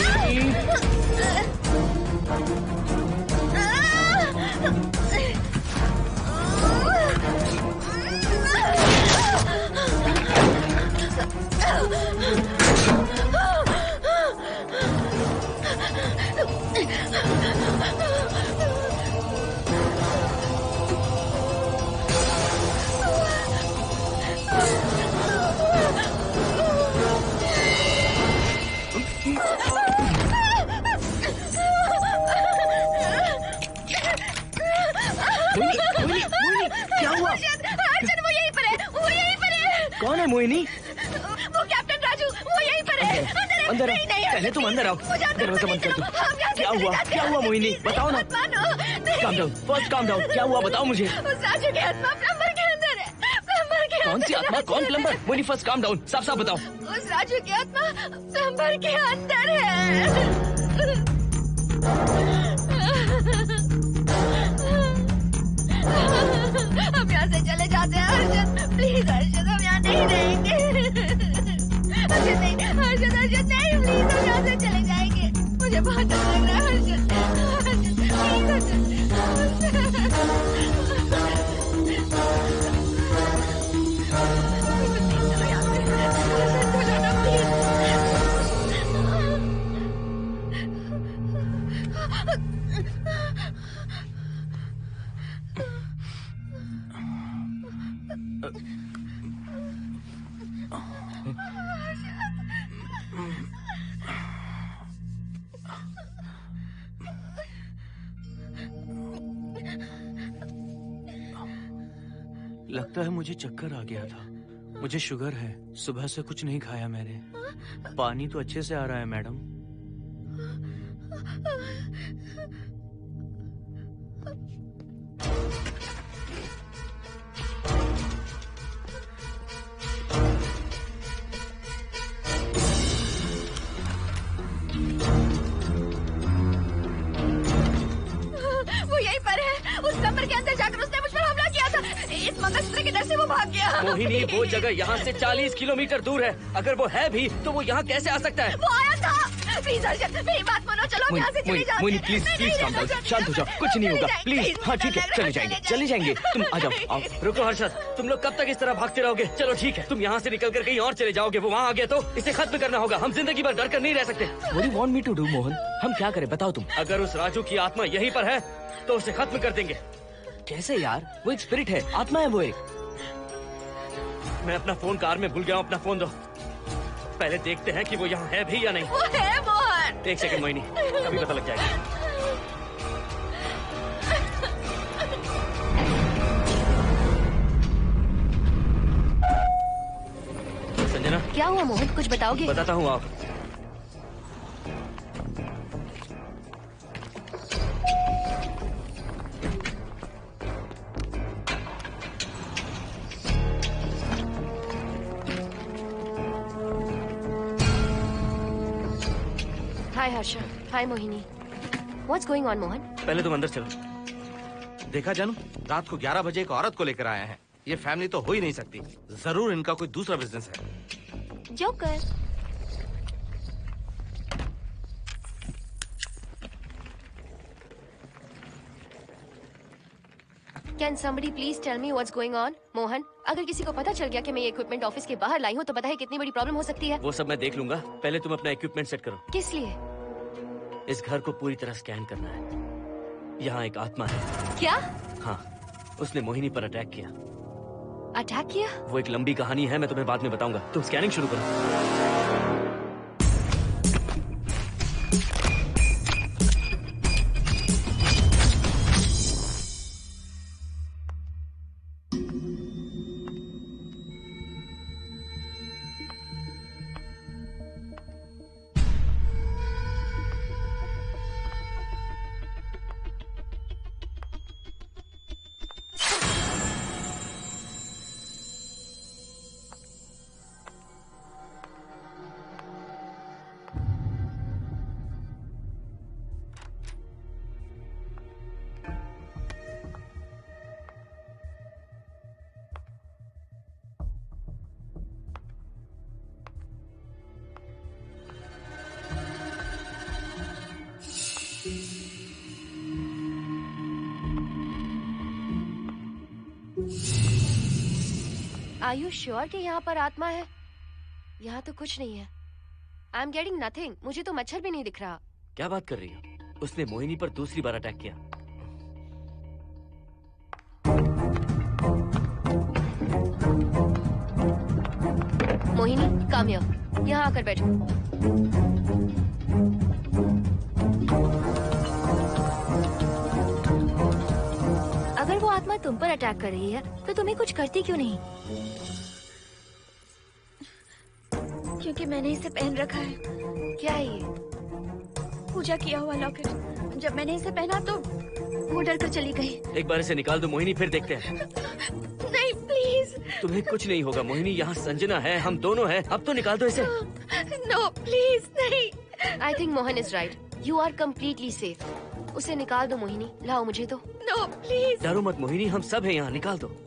S8: कौन है मोहिनी?
S6: वो कैप्टन राजू, वो यहीं पर है।
S8: अंदर
S6: नहीं, नहीं,
S8: पहले तुम अंदर आओ। दरवाजा बंद कर दो। क्या हुआ? क्या हुआ मोहिनी? बताओ ना। Calm down, first calm down. क्या हुआ बताओ मुझे।
S6: उस राजू की आत्मा प्लम्बर के अंदर है। प्लम्बर के
S8: कौन सी आत्मा? कौन plumber? Mohini first calm down, साफ साफ बताओ।
S6: उस राजू की आत्मा प्लम्बर के अंदर है। हम यहाँ से चले जाते हैं हर्षद, प्लीज हर्षद, हम यहाँ नहीं रहेंगे। हर्षद नहीं, हर्षद
S8: लगता है मुझे चक्कर आ गया था। मुझे शुगर है, सुबह से कुछ नहीं खाया मैंने। पानी तो अच्छे से आ रहा है मैडम।
S6: वो यहीं पर है। उस कमरे के अंदर जाकर उसने मुझ पर हमला किया था। इस मंगलसूत्र के डर से वो भाग गया।
S4: मोहिनी, वो जगह यहाँ से 40 किलोमीटर दूर है। अगर वो है भी तो वो यहाँ कैसे आ सकता है?
S6: वो आया था। प्लीज अर्जुन, मेरी बात मानो, चलो हम यहाँ से चले जाते हैं।
S8: Mohini please please calm down, शांत हो जाओ, कुछ नहीं होगा प्लीज। हाँ ठीक है, चले जाएंगे, तुम आ जाओ। आओ।
S4: रुको हर्षद, तुम लोग कब तक इस तरह भागते रहोगे? चलो ठीक है, तुम यहाँ से निकल कर कहीं और चले जाओगे। वो वहाँ आ गया तो इसे खत्म करना होगा। हम जिंदगी भर डर कर नहीं रह सकते।
S8: What do you want me to do, Mohan? हम क्या करें बताओ तुम।
S4: अगर उस राजू की आत्मा यहीं पर है तो उसे खत्म कर देंगे।
S8: कैसे यार? वो एक स्पिरिट है, आत्मा है वो एक।
S4: मैं अपना फोन कार में भूल गया हूँ। अपना फोन दो। पहले देखते हैं कि वो यहाँ है भी या नहीं।
S6: वो है मोहन।
S4: एक सेकंड मोहिनी, अभी पता लग जाएगा। संजना,
S6: क्या हुआ मोहन, कुछ बताओगे?
S4: बताता हूँ आप।
S6: हाय हर्षा, हाय Mohini. What's going on, Mohan?
S4: पहले तुम अंदर चलो।
S7: देखा जानू, रात को 11 बजे एक औरत को लेकर आया है। ये फैमिली तो हो ही नहीं सकती। जरूर इनका कोई दूसरा बिजनेस है।
S6: Joker. Can somebody please tell me what's going on? Mohan, अगर किसी को पता चल गया कि मैं ये इक्विपमेंट ऑफिस के बाहर लाई हूँ तो पता है कितनी बड़ी प्रॉब्लम हो सकती है।
S4: वो सब मैं देख लूंगा। पहले तुम अपना इक्विपमेंट सेट करो।
S6: किस लिए?
S4: इस घर को पूरी तरह स्कैन करना है। यहाँ एक आत्मा है।
S6: क्या?
S4: हाँ, उसने मोहिनी पर अटैक किया।
S6: अटैक किया?
S4: वो एक लंबी कहानी है, मैं तुम्हें बाद में बताऊंगा। तुम स्कैनिंग शुरू करो।
S6: Are you sure कि यहाँ पर आत्मा है? यहाँ तो कुछ नहीं है। I'm getting nothing. मुझे तो मच्छर भी नहीं दिख रहा।
S4: क्या बात कर रही हो? उसने मोहिनी पर दूसरी बार अटैक किया।
S6: Mohini, come here. यहाँ आकर बैठो। अगर वो आत्मा तुम पर अटैक कर रही है तो तुम्हें कुछ करती क्यों नहीं?
S9: क्योंकि मैंने इसे पहन रखा है।
S6: क्या है ये?
S9: पूजा किया हुआ लॉकेट। जब मैंने इसे पहना तो वो डर कर चली गई।
S4: एक बार इसे निकाल दो मोहिनी, फिर देखते हैं।
S9: नहीं प्लीज।
S4: तुम्हें कुछ नहीं होगा मोहिनी, यहाँ संजना है, हम दोनों हैं। अब तो निकाल दो इसे।
S9: नो प्लीज नहीं।
S6: I think Mohan is right. You are completely safe. उसे निकाल दो मोहिनी, लाओ मुझे तो।
S9: No please.
S4: डरो मत मोहिनी, हम सब हैं यहाँ, निकाल दो प्लीज।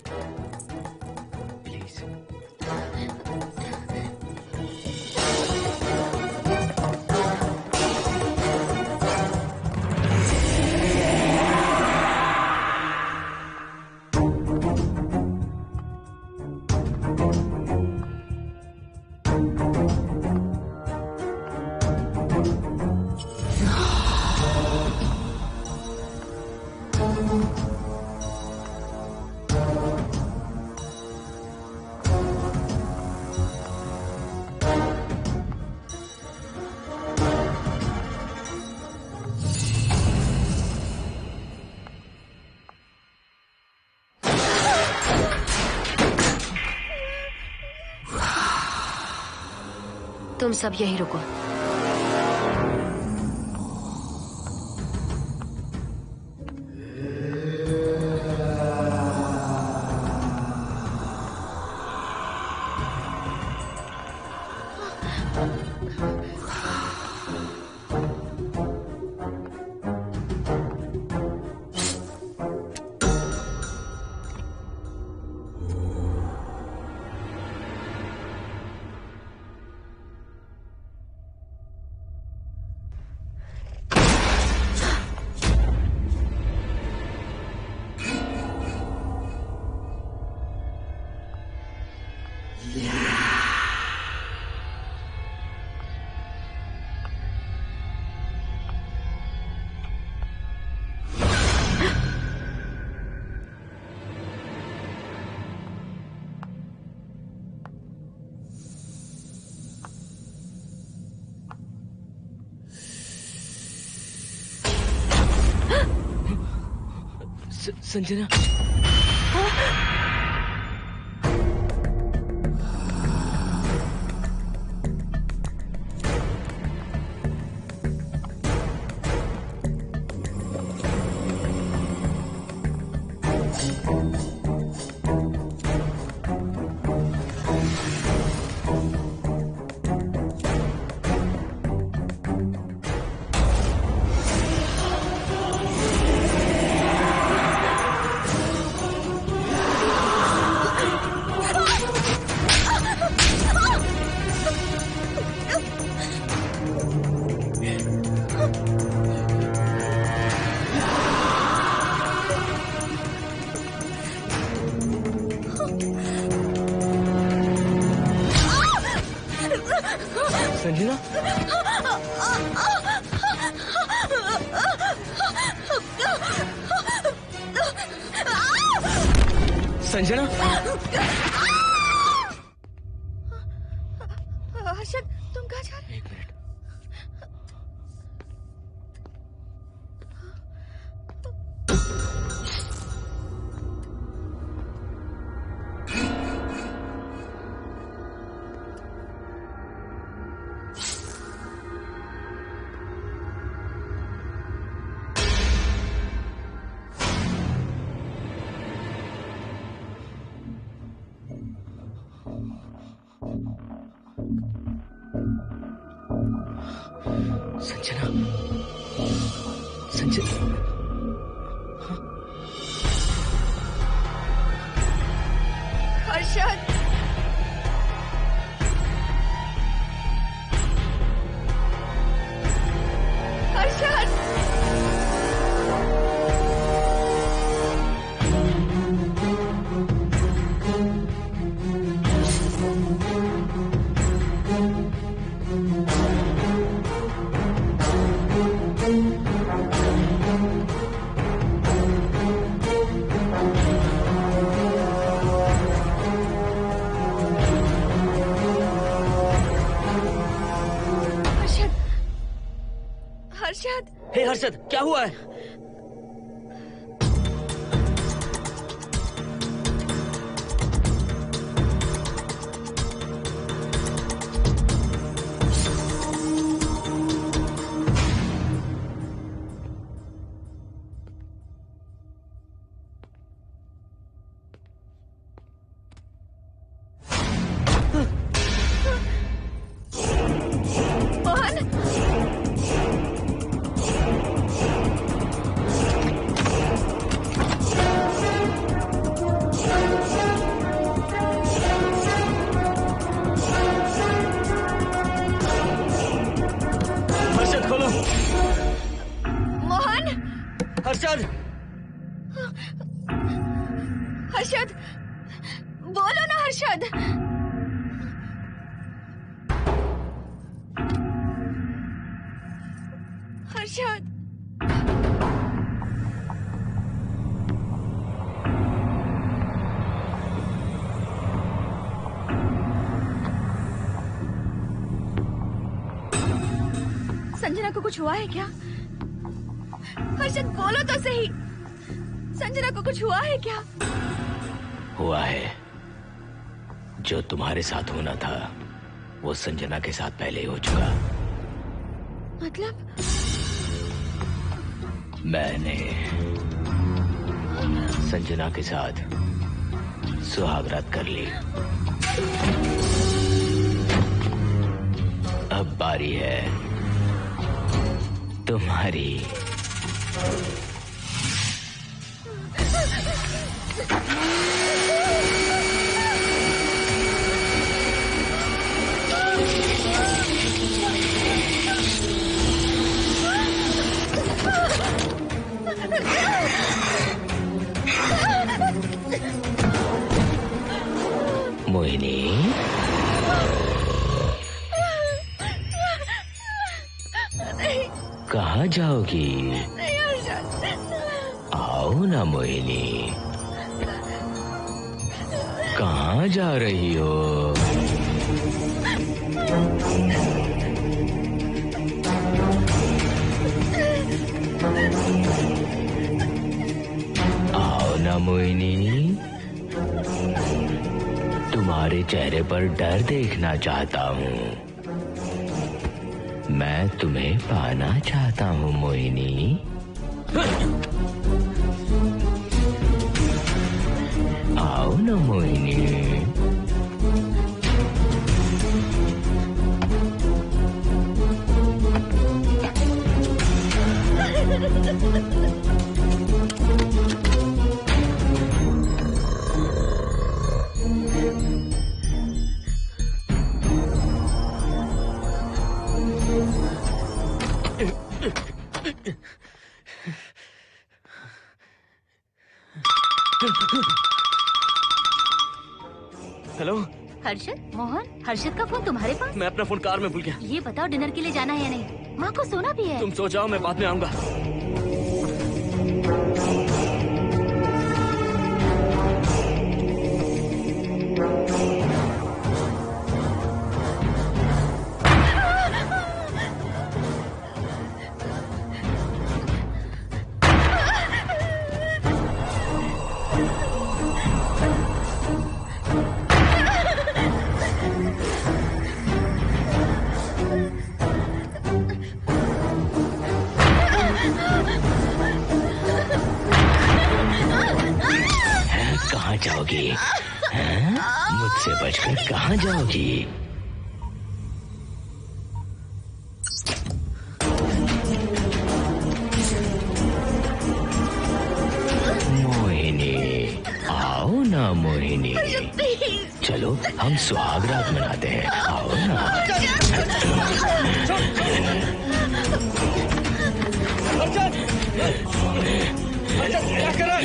S11: तुम सब यही रुको।
S4: संजना, संजना, संजना,
S6: हर्षद, तुम कहाँ जा रहे?
S4: एक मिनट। संजना, संजना,
S6: हर्षद, हर्षद, हर्षद,
S4: हे हर्षद, क्या हुआ है? हर्षद,
S6: हर्षद, बोलो ना हर्षद। हर्षद, संजना को कुछ हुआ है क्या? हर्षद बोलो तो सही, संजना को कुछ हुआ है क्या?
S10: हुआ है, जो तुम्हारे साथ होना था वो संजना के साथ पहले ही हो चुका।
S6: मतलब?
S10: मैंने संजना के साथ सुहागरात कर ली। अब बारी है तुम्हारी। मोहिनी, कहाँ जाओगी? आओ ना मोहिनी, कहाँ जा रही हो? आओ ना मोहिनी, तुम्हारे चेहरे पर डर देखना चाहता हूँ। मैं तुम्हें पाना चाहता हूँ मोहिनी। आओ ना मोहिनी।
S4: हेलो
S9: हर्षद, मोहन, हर्षद का फोन तुम्हारे पास?
S4: मैं अपना फोन कार में भूल गया।
S9: ये बताओ डिनर के लिए जाना है या नहीं? माँ को सोना भी है।
S4: तुम सो जाओ, मैं बाद में आऊंगा।
S10: कहाँ जाओगी? मुझसे बचकर कहाँ जाओगी? मोहिनी, आओ ना मोहिनी। चलो हम सुहागरात मनाते हैं, आओ ना।
S4: क्या कर रहा है?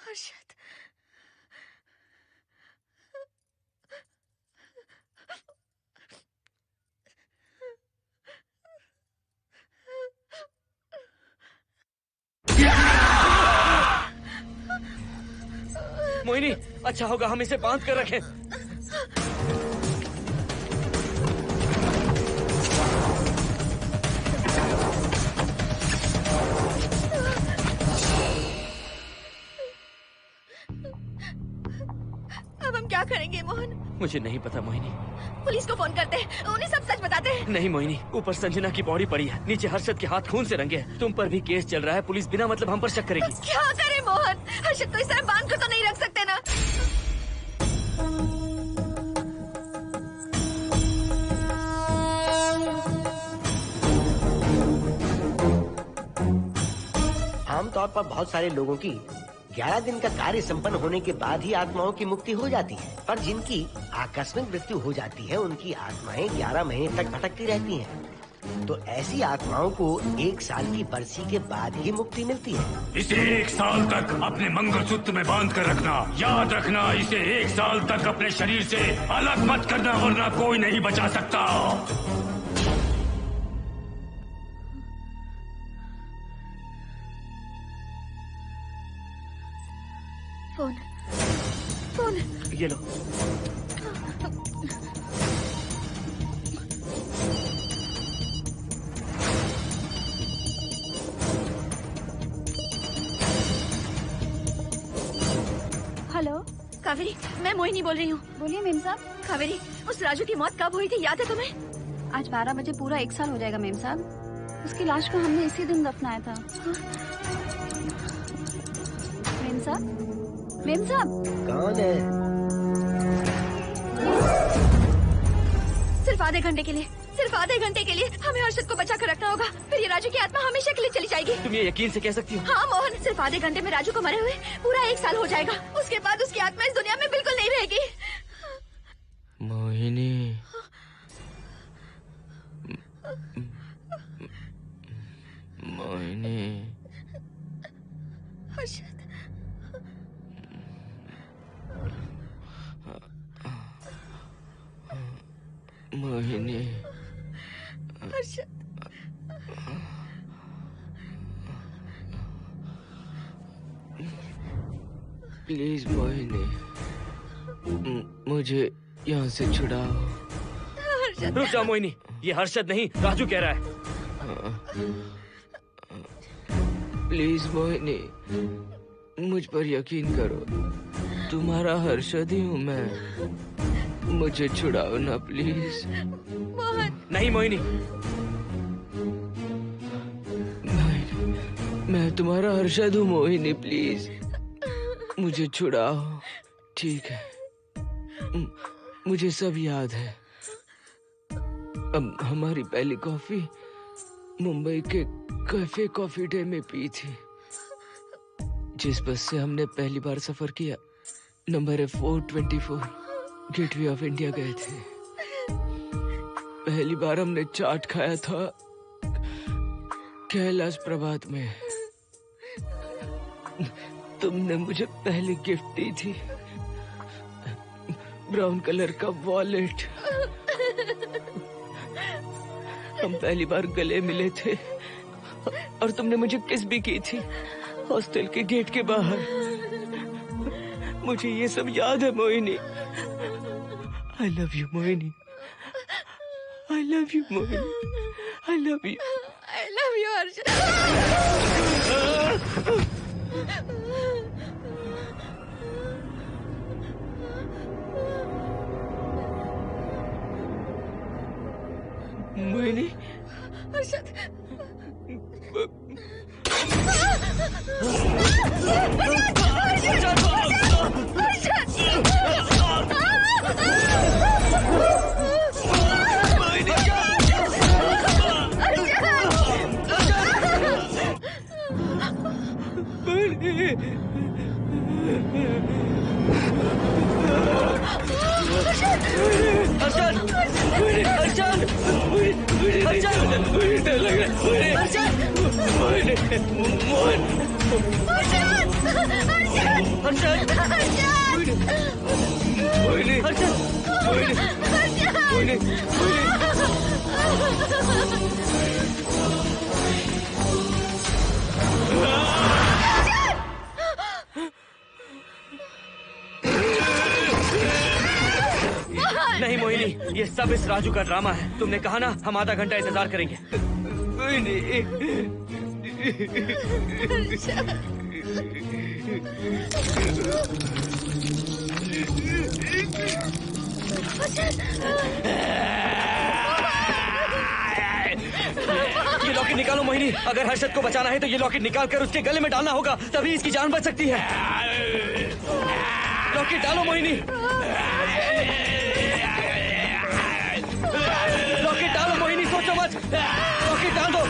S6: हर्षद,
S4: मोहिनी, अच्छा होगा हम इसे बांध कर रखें।
S6: अब हम क्या करेंगे मोहन?
S4: मुझे नहीं पता मोहिनी।
S6: पुलिस को फोन करते हैं, उन्हें सब सच बताते हैं।
S4: नहीं मोहिनी, ऊपर संजना की बॉडी पड़ी है, नीचे हर्षद के हाथ खून से रंगे हैं। तुम पर भी केस चल रहा है, पुलिस बिना मतलब हम पर शक करेगी।
S6: क्या करे मोहन? हर्षद को इस तरह बांध कर तो नहीं रख सकते ना।
S3: आमतौर पर बहुत सारे लोगों की 11 दिन का कार्य संपन्न होने के बाद ही आत्माओं की मुक्ति हो जाती है, पर जिनकी आकस्मिक मृत्यु हो जाती है उनकी आत्माएं 11 महीने तक भटकती रहती हैं। तो ऐसी आत्माओं को 1 साल की बरसी के बाद ही मुक्ति मिलती है।
S5: इसे 1 साल तक अपने मंगलसूत्र में बांध कर रखना। याद रखना, इसे 1 साल तक अपने शरीर से अलग मत करना, वरना कोई नहीं बचा सकता।
S6: फोन
S8: ये लो।
S6: हेलो
S9: कावेरी, मैं मोहिनी बोल रही हूँ।
S6: बोलिए मेम साहब।
S9: कावेरी, उस राजू की मौत कब हुई थी, याद है तुम्हें?
S6: आज 12 बजे पूरा 1 साल हो जाएगा मेम साहब। उसकी लाश को हमने इसी दिन दफनाया था। मेम साहब, मेम साहब।
S3: कौन है?
S9: सिर्फ आधे घंटे के लिए, सिर्फ आधे घंटे के लिए हमें हर्षद को बचा कर रखना होगा। फिर ये राजू की आत्मा हमेशा के लिए चली जाएगी।
S4: तुम ये यकीन से कह सकती हो?
S9: हाँ मोहन, सिर्फ आधे घंटे में राजू को मरे हुए पूरा 1 साल हो जाएगा। उसके बाद उसकी आत्मा इस दुनिया में बिल्कुल नहीं रहेगी।
S4: मोहिनी, मोहिनी,
S9: हर्षद,
S4: मोहिनी,
S9: हर्षद,
S4: प्लीज मोहिनी, मुझे यहाँ से छुड़ाओ।
S9: हर्षद।
S4: रुक जाओ मोहिनी, ये हर्षद नहीं राजू कह रहा है। प्लीज मोहिनी, मुझ पर यकीन करो, तुम्हारा हर्षद ही हूँ मैं। मुझे छुड़ाओ ना प्लीज।
S9: मोहन।
S4: नहीं मोहिनी, मैं तुम्हारा हर्षद हूँ मोहिनी, प्लीज मुझे छुड़ाओ। ठीक है, मुझे सब याद है। अब हमारी पहली कॉफी मुंबई के कैफे कॉफी डे में पी थी। जिस बस से हमने पहली बार सफर किया, नंबर है 424, गेटवे ऑफ इंडिया गए थे। पहली बार हमने चाट खाया था कैलाश प्रभात में। तुमने मुझे पहली गिफ्ट दी थी, ब्राउन कलर का वॉलेट। हम पहली बार गले मिले थे और तुमने मुझे किस भी की थी हॉस्टल के गेट के बाहर। मुझे ये सब याद है Mohini. I love you Mohini, I love you Mohini, I love you,
S9: I love you Harshad.
S4: Mohini,
S9: Harshad,
S4: नहीं मोहिनी, ये सब इस राजू का ड्रामा है। तुमने कहा ना हम आधा घंटा इंतजार करेंगे। ये लॉकेट निकालो मोहिनी। अगर हर्षद को बचाना है तो ये लॉकेट निकाल कर उसके गले में डालना होगा, तभी इसकी जान बच सकती है। लॉकेट डालो मोहिनी, लॉकेट डालो मोहिनी, सोचो मत। लॉकेट डाल दो,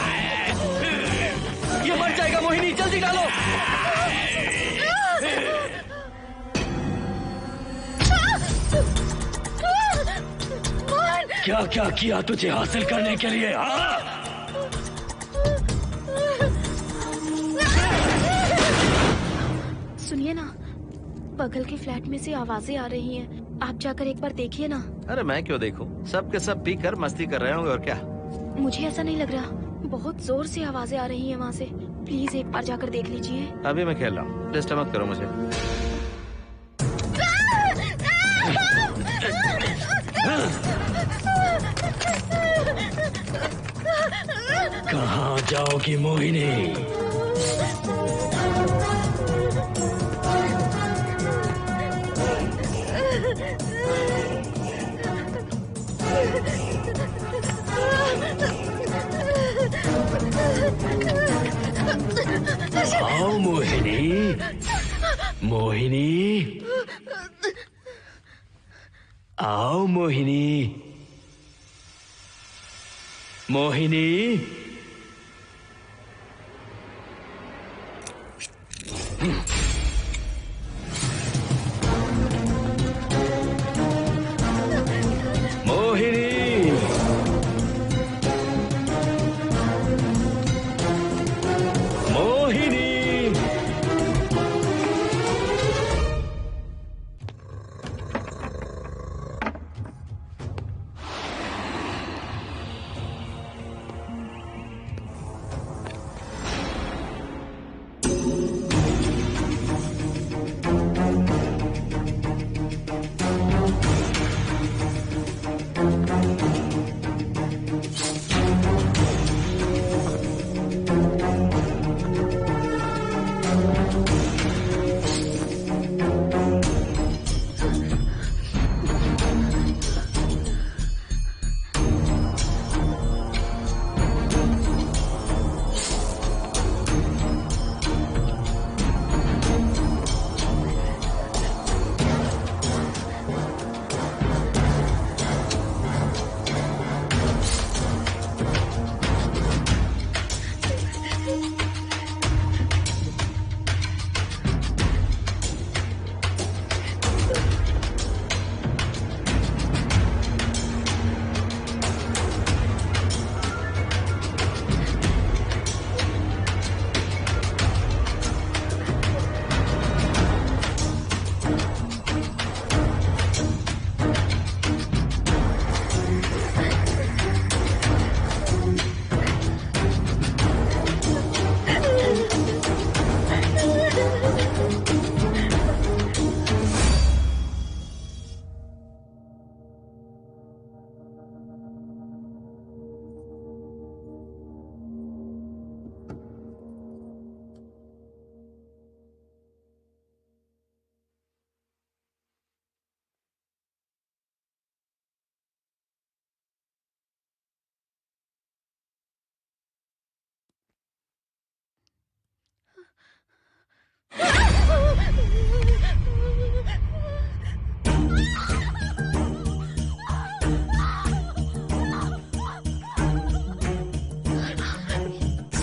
S4: ये मर जाएगा मोहिनी। मोहिनी जल्दी डालो। क्या क्या किया तुझे हासिल करने के लिए?
S6: सुनिए ना, बगल के फ्लैट में से आवाजें आ रही हैं। आप जाकर एक बार देखिए ना।
S7: अरे मैं क्यों देखूं? सब के सब पी कर मस्ती कर रहे होंगे और क्या।
S6: मुझे ऐसा नहीं लग रहा, बहुत जोर से आवाजें आ रही हैं वहाँ से। प्लीज एक बार जाकर देख लीजिए।
S7: अभी मैं खेल रहा हूँ, डिस्टर्ब मत करो मुझे।
S5: कहाँ जाओगी मोहिनी? आओ मोहिनी, मोहिनी, आओ मोहिनी, मोहिनी।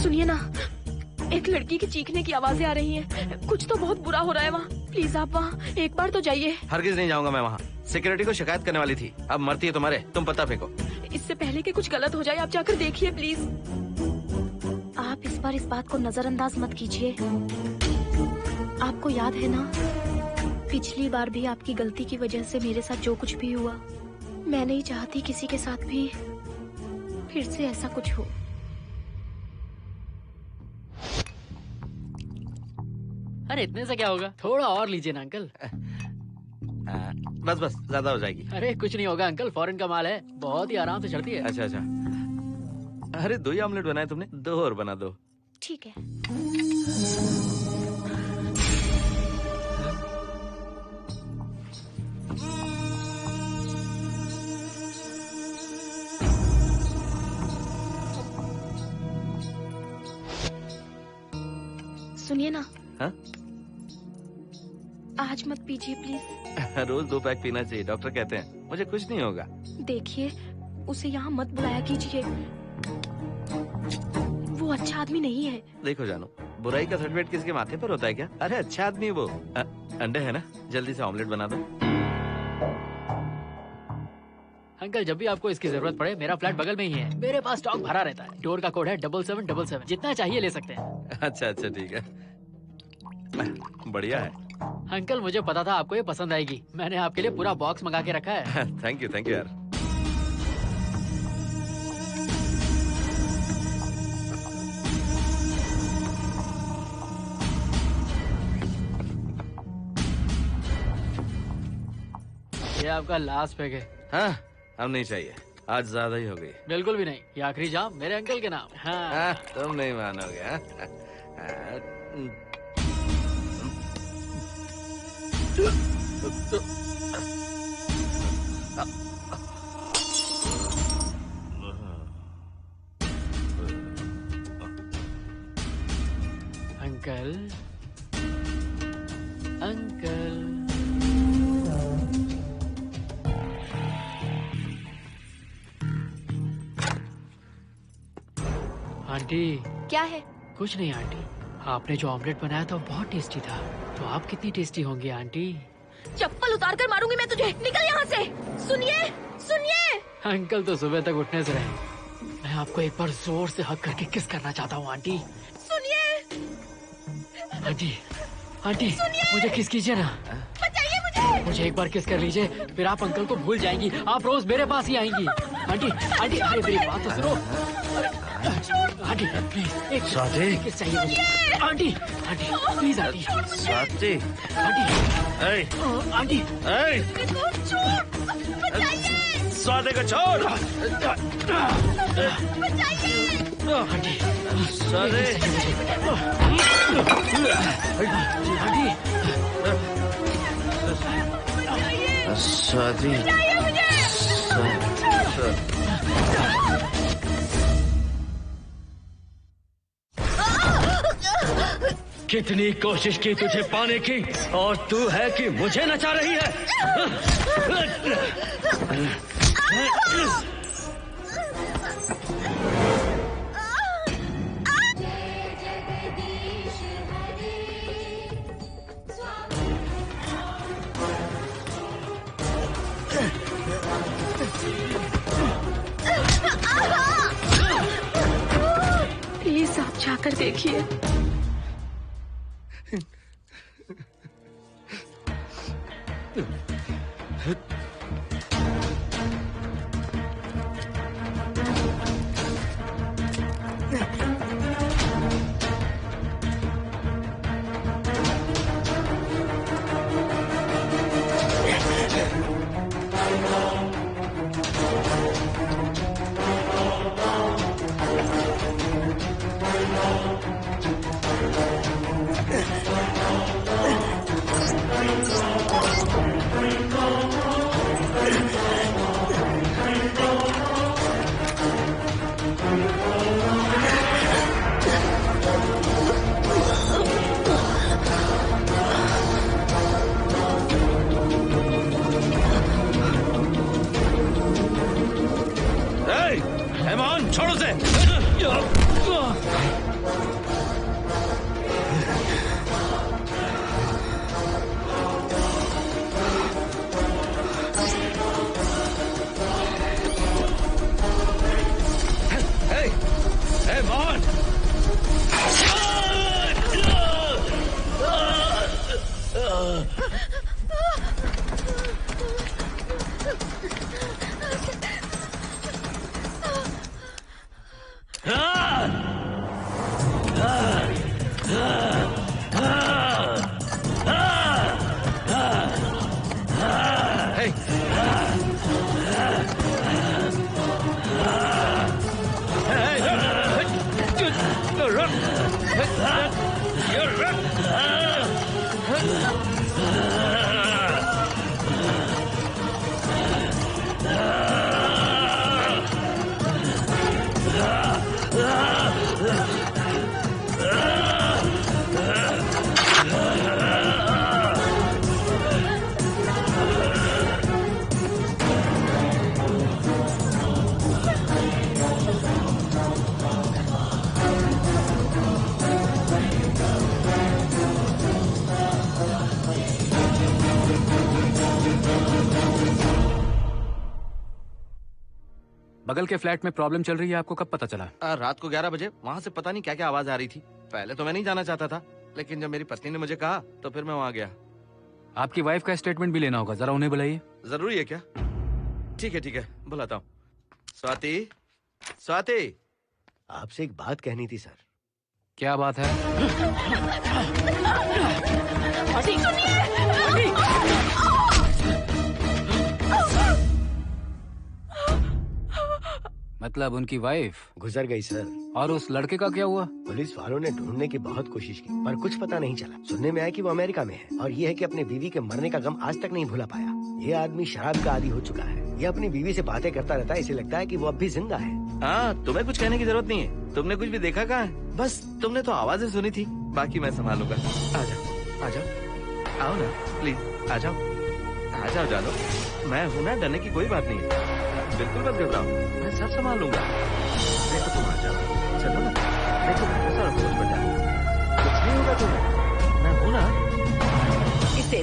S6: सुनिए ना, एक लड़की की चीखने की आवाजें आ रही हैं। कुछ तो बहुत बुरा हो रहा है वहाँ। प्लीज आप वहाँ एक बार तो जाइए।
S7: हरगिज नहीं जाऊंगा मैं वहाँ। सिक्योरिटी को शिकायत करने वाली थी, अब मरती है तुम्हारे, तुम पता फेंको।
S6: इससे पहले कि कुछ गलत हो जाए आप जाकर देखिए प्लीज। आप इस बार इस बात को नजरअंदाज मत कीजिए। आपको याद है ना, पिछली बार भी आपकी गलती की वजह से मेरे साथ जो कुछ भी हुआ, मैं नहीं चाहती किसी के साथ भी फिर से ऐसा कुछ हो।
S11: अरे इतने से क्या होगा, थोड़ा और लीजिए ना अंकल।
S7: बस बस, ज्यादा हो जाएगी।
S11: अरे कुछ नहीं होगा अंकल, फॉरेन का माल है, बहुत ही आराम से चढ़ती है।
S7: अच्छा अच्छा। अरे 2 ही ऑमलेट बनाए तुमने, 2 और बना दो।
S6: ठीक है। सुनिए ना।
S7: हाँ?
S6: आज मत पीजिए प्लीज।
S7: रोज 2 पैक पीना चाहिए, डॉक्टर कहते हैं। मुझे कुछ नहीं होगा।
S6: देखिए, उसे यहाँ मत बुलाया कीजिए, वो अच्छा अच्छा आदमी नहीं है।
S7: देखो जानो, बुराई का सर्टिफिकेट किसके माथे पर होता है क्या? अरे अच्छा आदमी है वो। अंडे है ना, जल्दी से ऑमलेट बना दो।
S11: अंकल जब भी आपको इसकी जरूरत पड़े मेरा फ्लैट बगल में ही है, मेरे पास स्टॉक भरा रहता है। डोर का कोड है 7777, जितना चाहिए ले सकते हैं।
S7: अच्छा ठीक है, बढ़िया है।
S11: अंकल मुझे पता था आपको ये पसंद आएगी, मैंने आपके लिए पूरा बॉक्स मंगा के रखा है।
S7: थैंक यू यार।
S11: ये आपका लास्ट पैक है।
S7: हाँ, अब नहीं चाहिए, आज ज्यादा ही हो गई।
S11: बिल्कुल भी नहीं, ये आखिरी जाम मेरे अंकल के नाम। हाँ।
S7: तुम नहीं मानोगे।
S11: Uncle uncle aunty.
S6: क्या है?
S11: कुछ नहीं आंटी, आपने जो ऑमलेट बनाया था वो बहुत टेस्टी था, तो आप कितनी टेस्टी होंगी आंटी?
S6: चप्पल उतार कर मारूंगी मैं तुझे, निकल यहाँ से। सुनिए सुनिए।
S11: अंकल तो सुबह तक उठने से रहे, मैं आपको एक बार जोर से हक करके किस करना चाहता हूँ आंटी।
S6: सुनिए
S11: आंटी, आंटी मुझे किस कीजिए ना,
S6: बचाइए
S11: मुझे एक बार किस कर लीजिए, फिर आप अंकल को भूल जाएंगी, आप रोज मेरे पास ही आएंगी। आंटी आंटी अरे मेरी बात तो सुनो। आंटी प्लीज एक
S7: स्वाति
S11: किस चाहिए मुझे। Aunty aunty please aunty.
S7: Swati
S11: aunty aunty
S7: Swati को छोड़।
S11: आंटी
S7: स्वाति स्वाति
S10: कितनी कोशिश की तुझे पाने की, और तू है कि मुझे नचा रही है।
S6: प्लीज आप जाकर देखिए।
S10: छोड़ो से। Hey, Mohan!
S8: बगल के फ्लैट में प्रॉब्लम चल रही है, आपको कब पता चला?
S7: रात को 11 बजे वहाँ से पता नहीं क्या क्या आवाज आ रही थी। पहले तो मैं नहीं जाना चाहता था, लेकिन जब मेरी पत्नी ने मुझे कहा तो फिर मैं वहाँ गया।
S8: आपकी वाइफ का स्टेटमेंट भी लेना होगा, जरा उन्हें बुलाइए।
S7: जरूरी है क्या? ठीक है, बुलाता हूँ। स्वाति, स्वाति,
S3: आपसे एक बात कहनी थी सर।
S8: क्या बात है? मतलब उनकी वाइफ
S3: गुजर गई सर।
S8: और उस लड़के का क्या हुआ?
S3: पुलिस वालों ने ढूंढने की बहुत कोशिश की पर कुछ पता नहीं चला। सुनने में आया कि वो अमेरिका में है और ये है कि अपने बीवी के मरने का गम आज तक नहीं भुला पाया। ये आदमी शराब का आदी हो चुका है। ये अपनी बीवी से बातें करता रहता है, इसे लगता है कि वो अब भी जिंदा है।
S7: हाँ, तुम्हें कुछ कहने की जरूरत नहीं है। तुमने कुछ भी देखा कहाँ है? बस तुमने तो आवाजें सुनी थी, बाकी मैं संभालूंगा। आ जाओ, आओ ना प्लीज, आ जाओ जानो। मैं हूँ ना, डरने की कोई बात नहीं है। बिल्कुल मत घबराओ, मैं सब संभाल लूंगा। देखो तुम आ जाओ, चलो ना।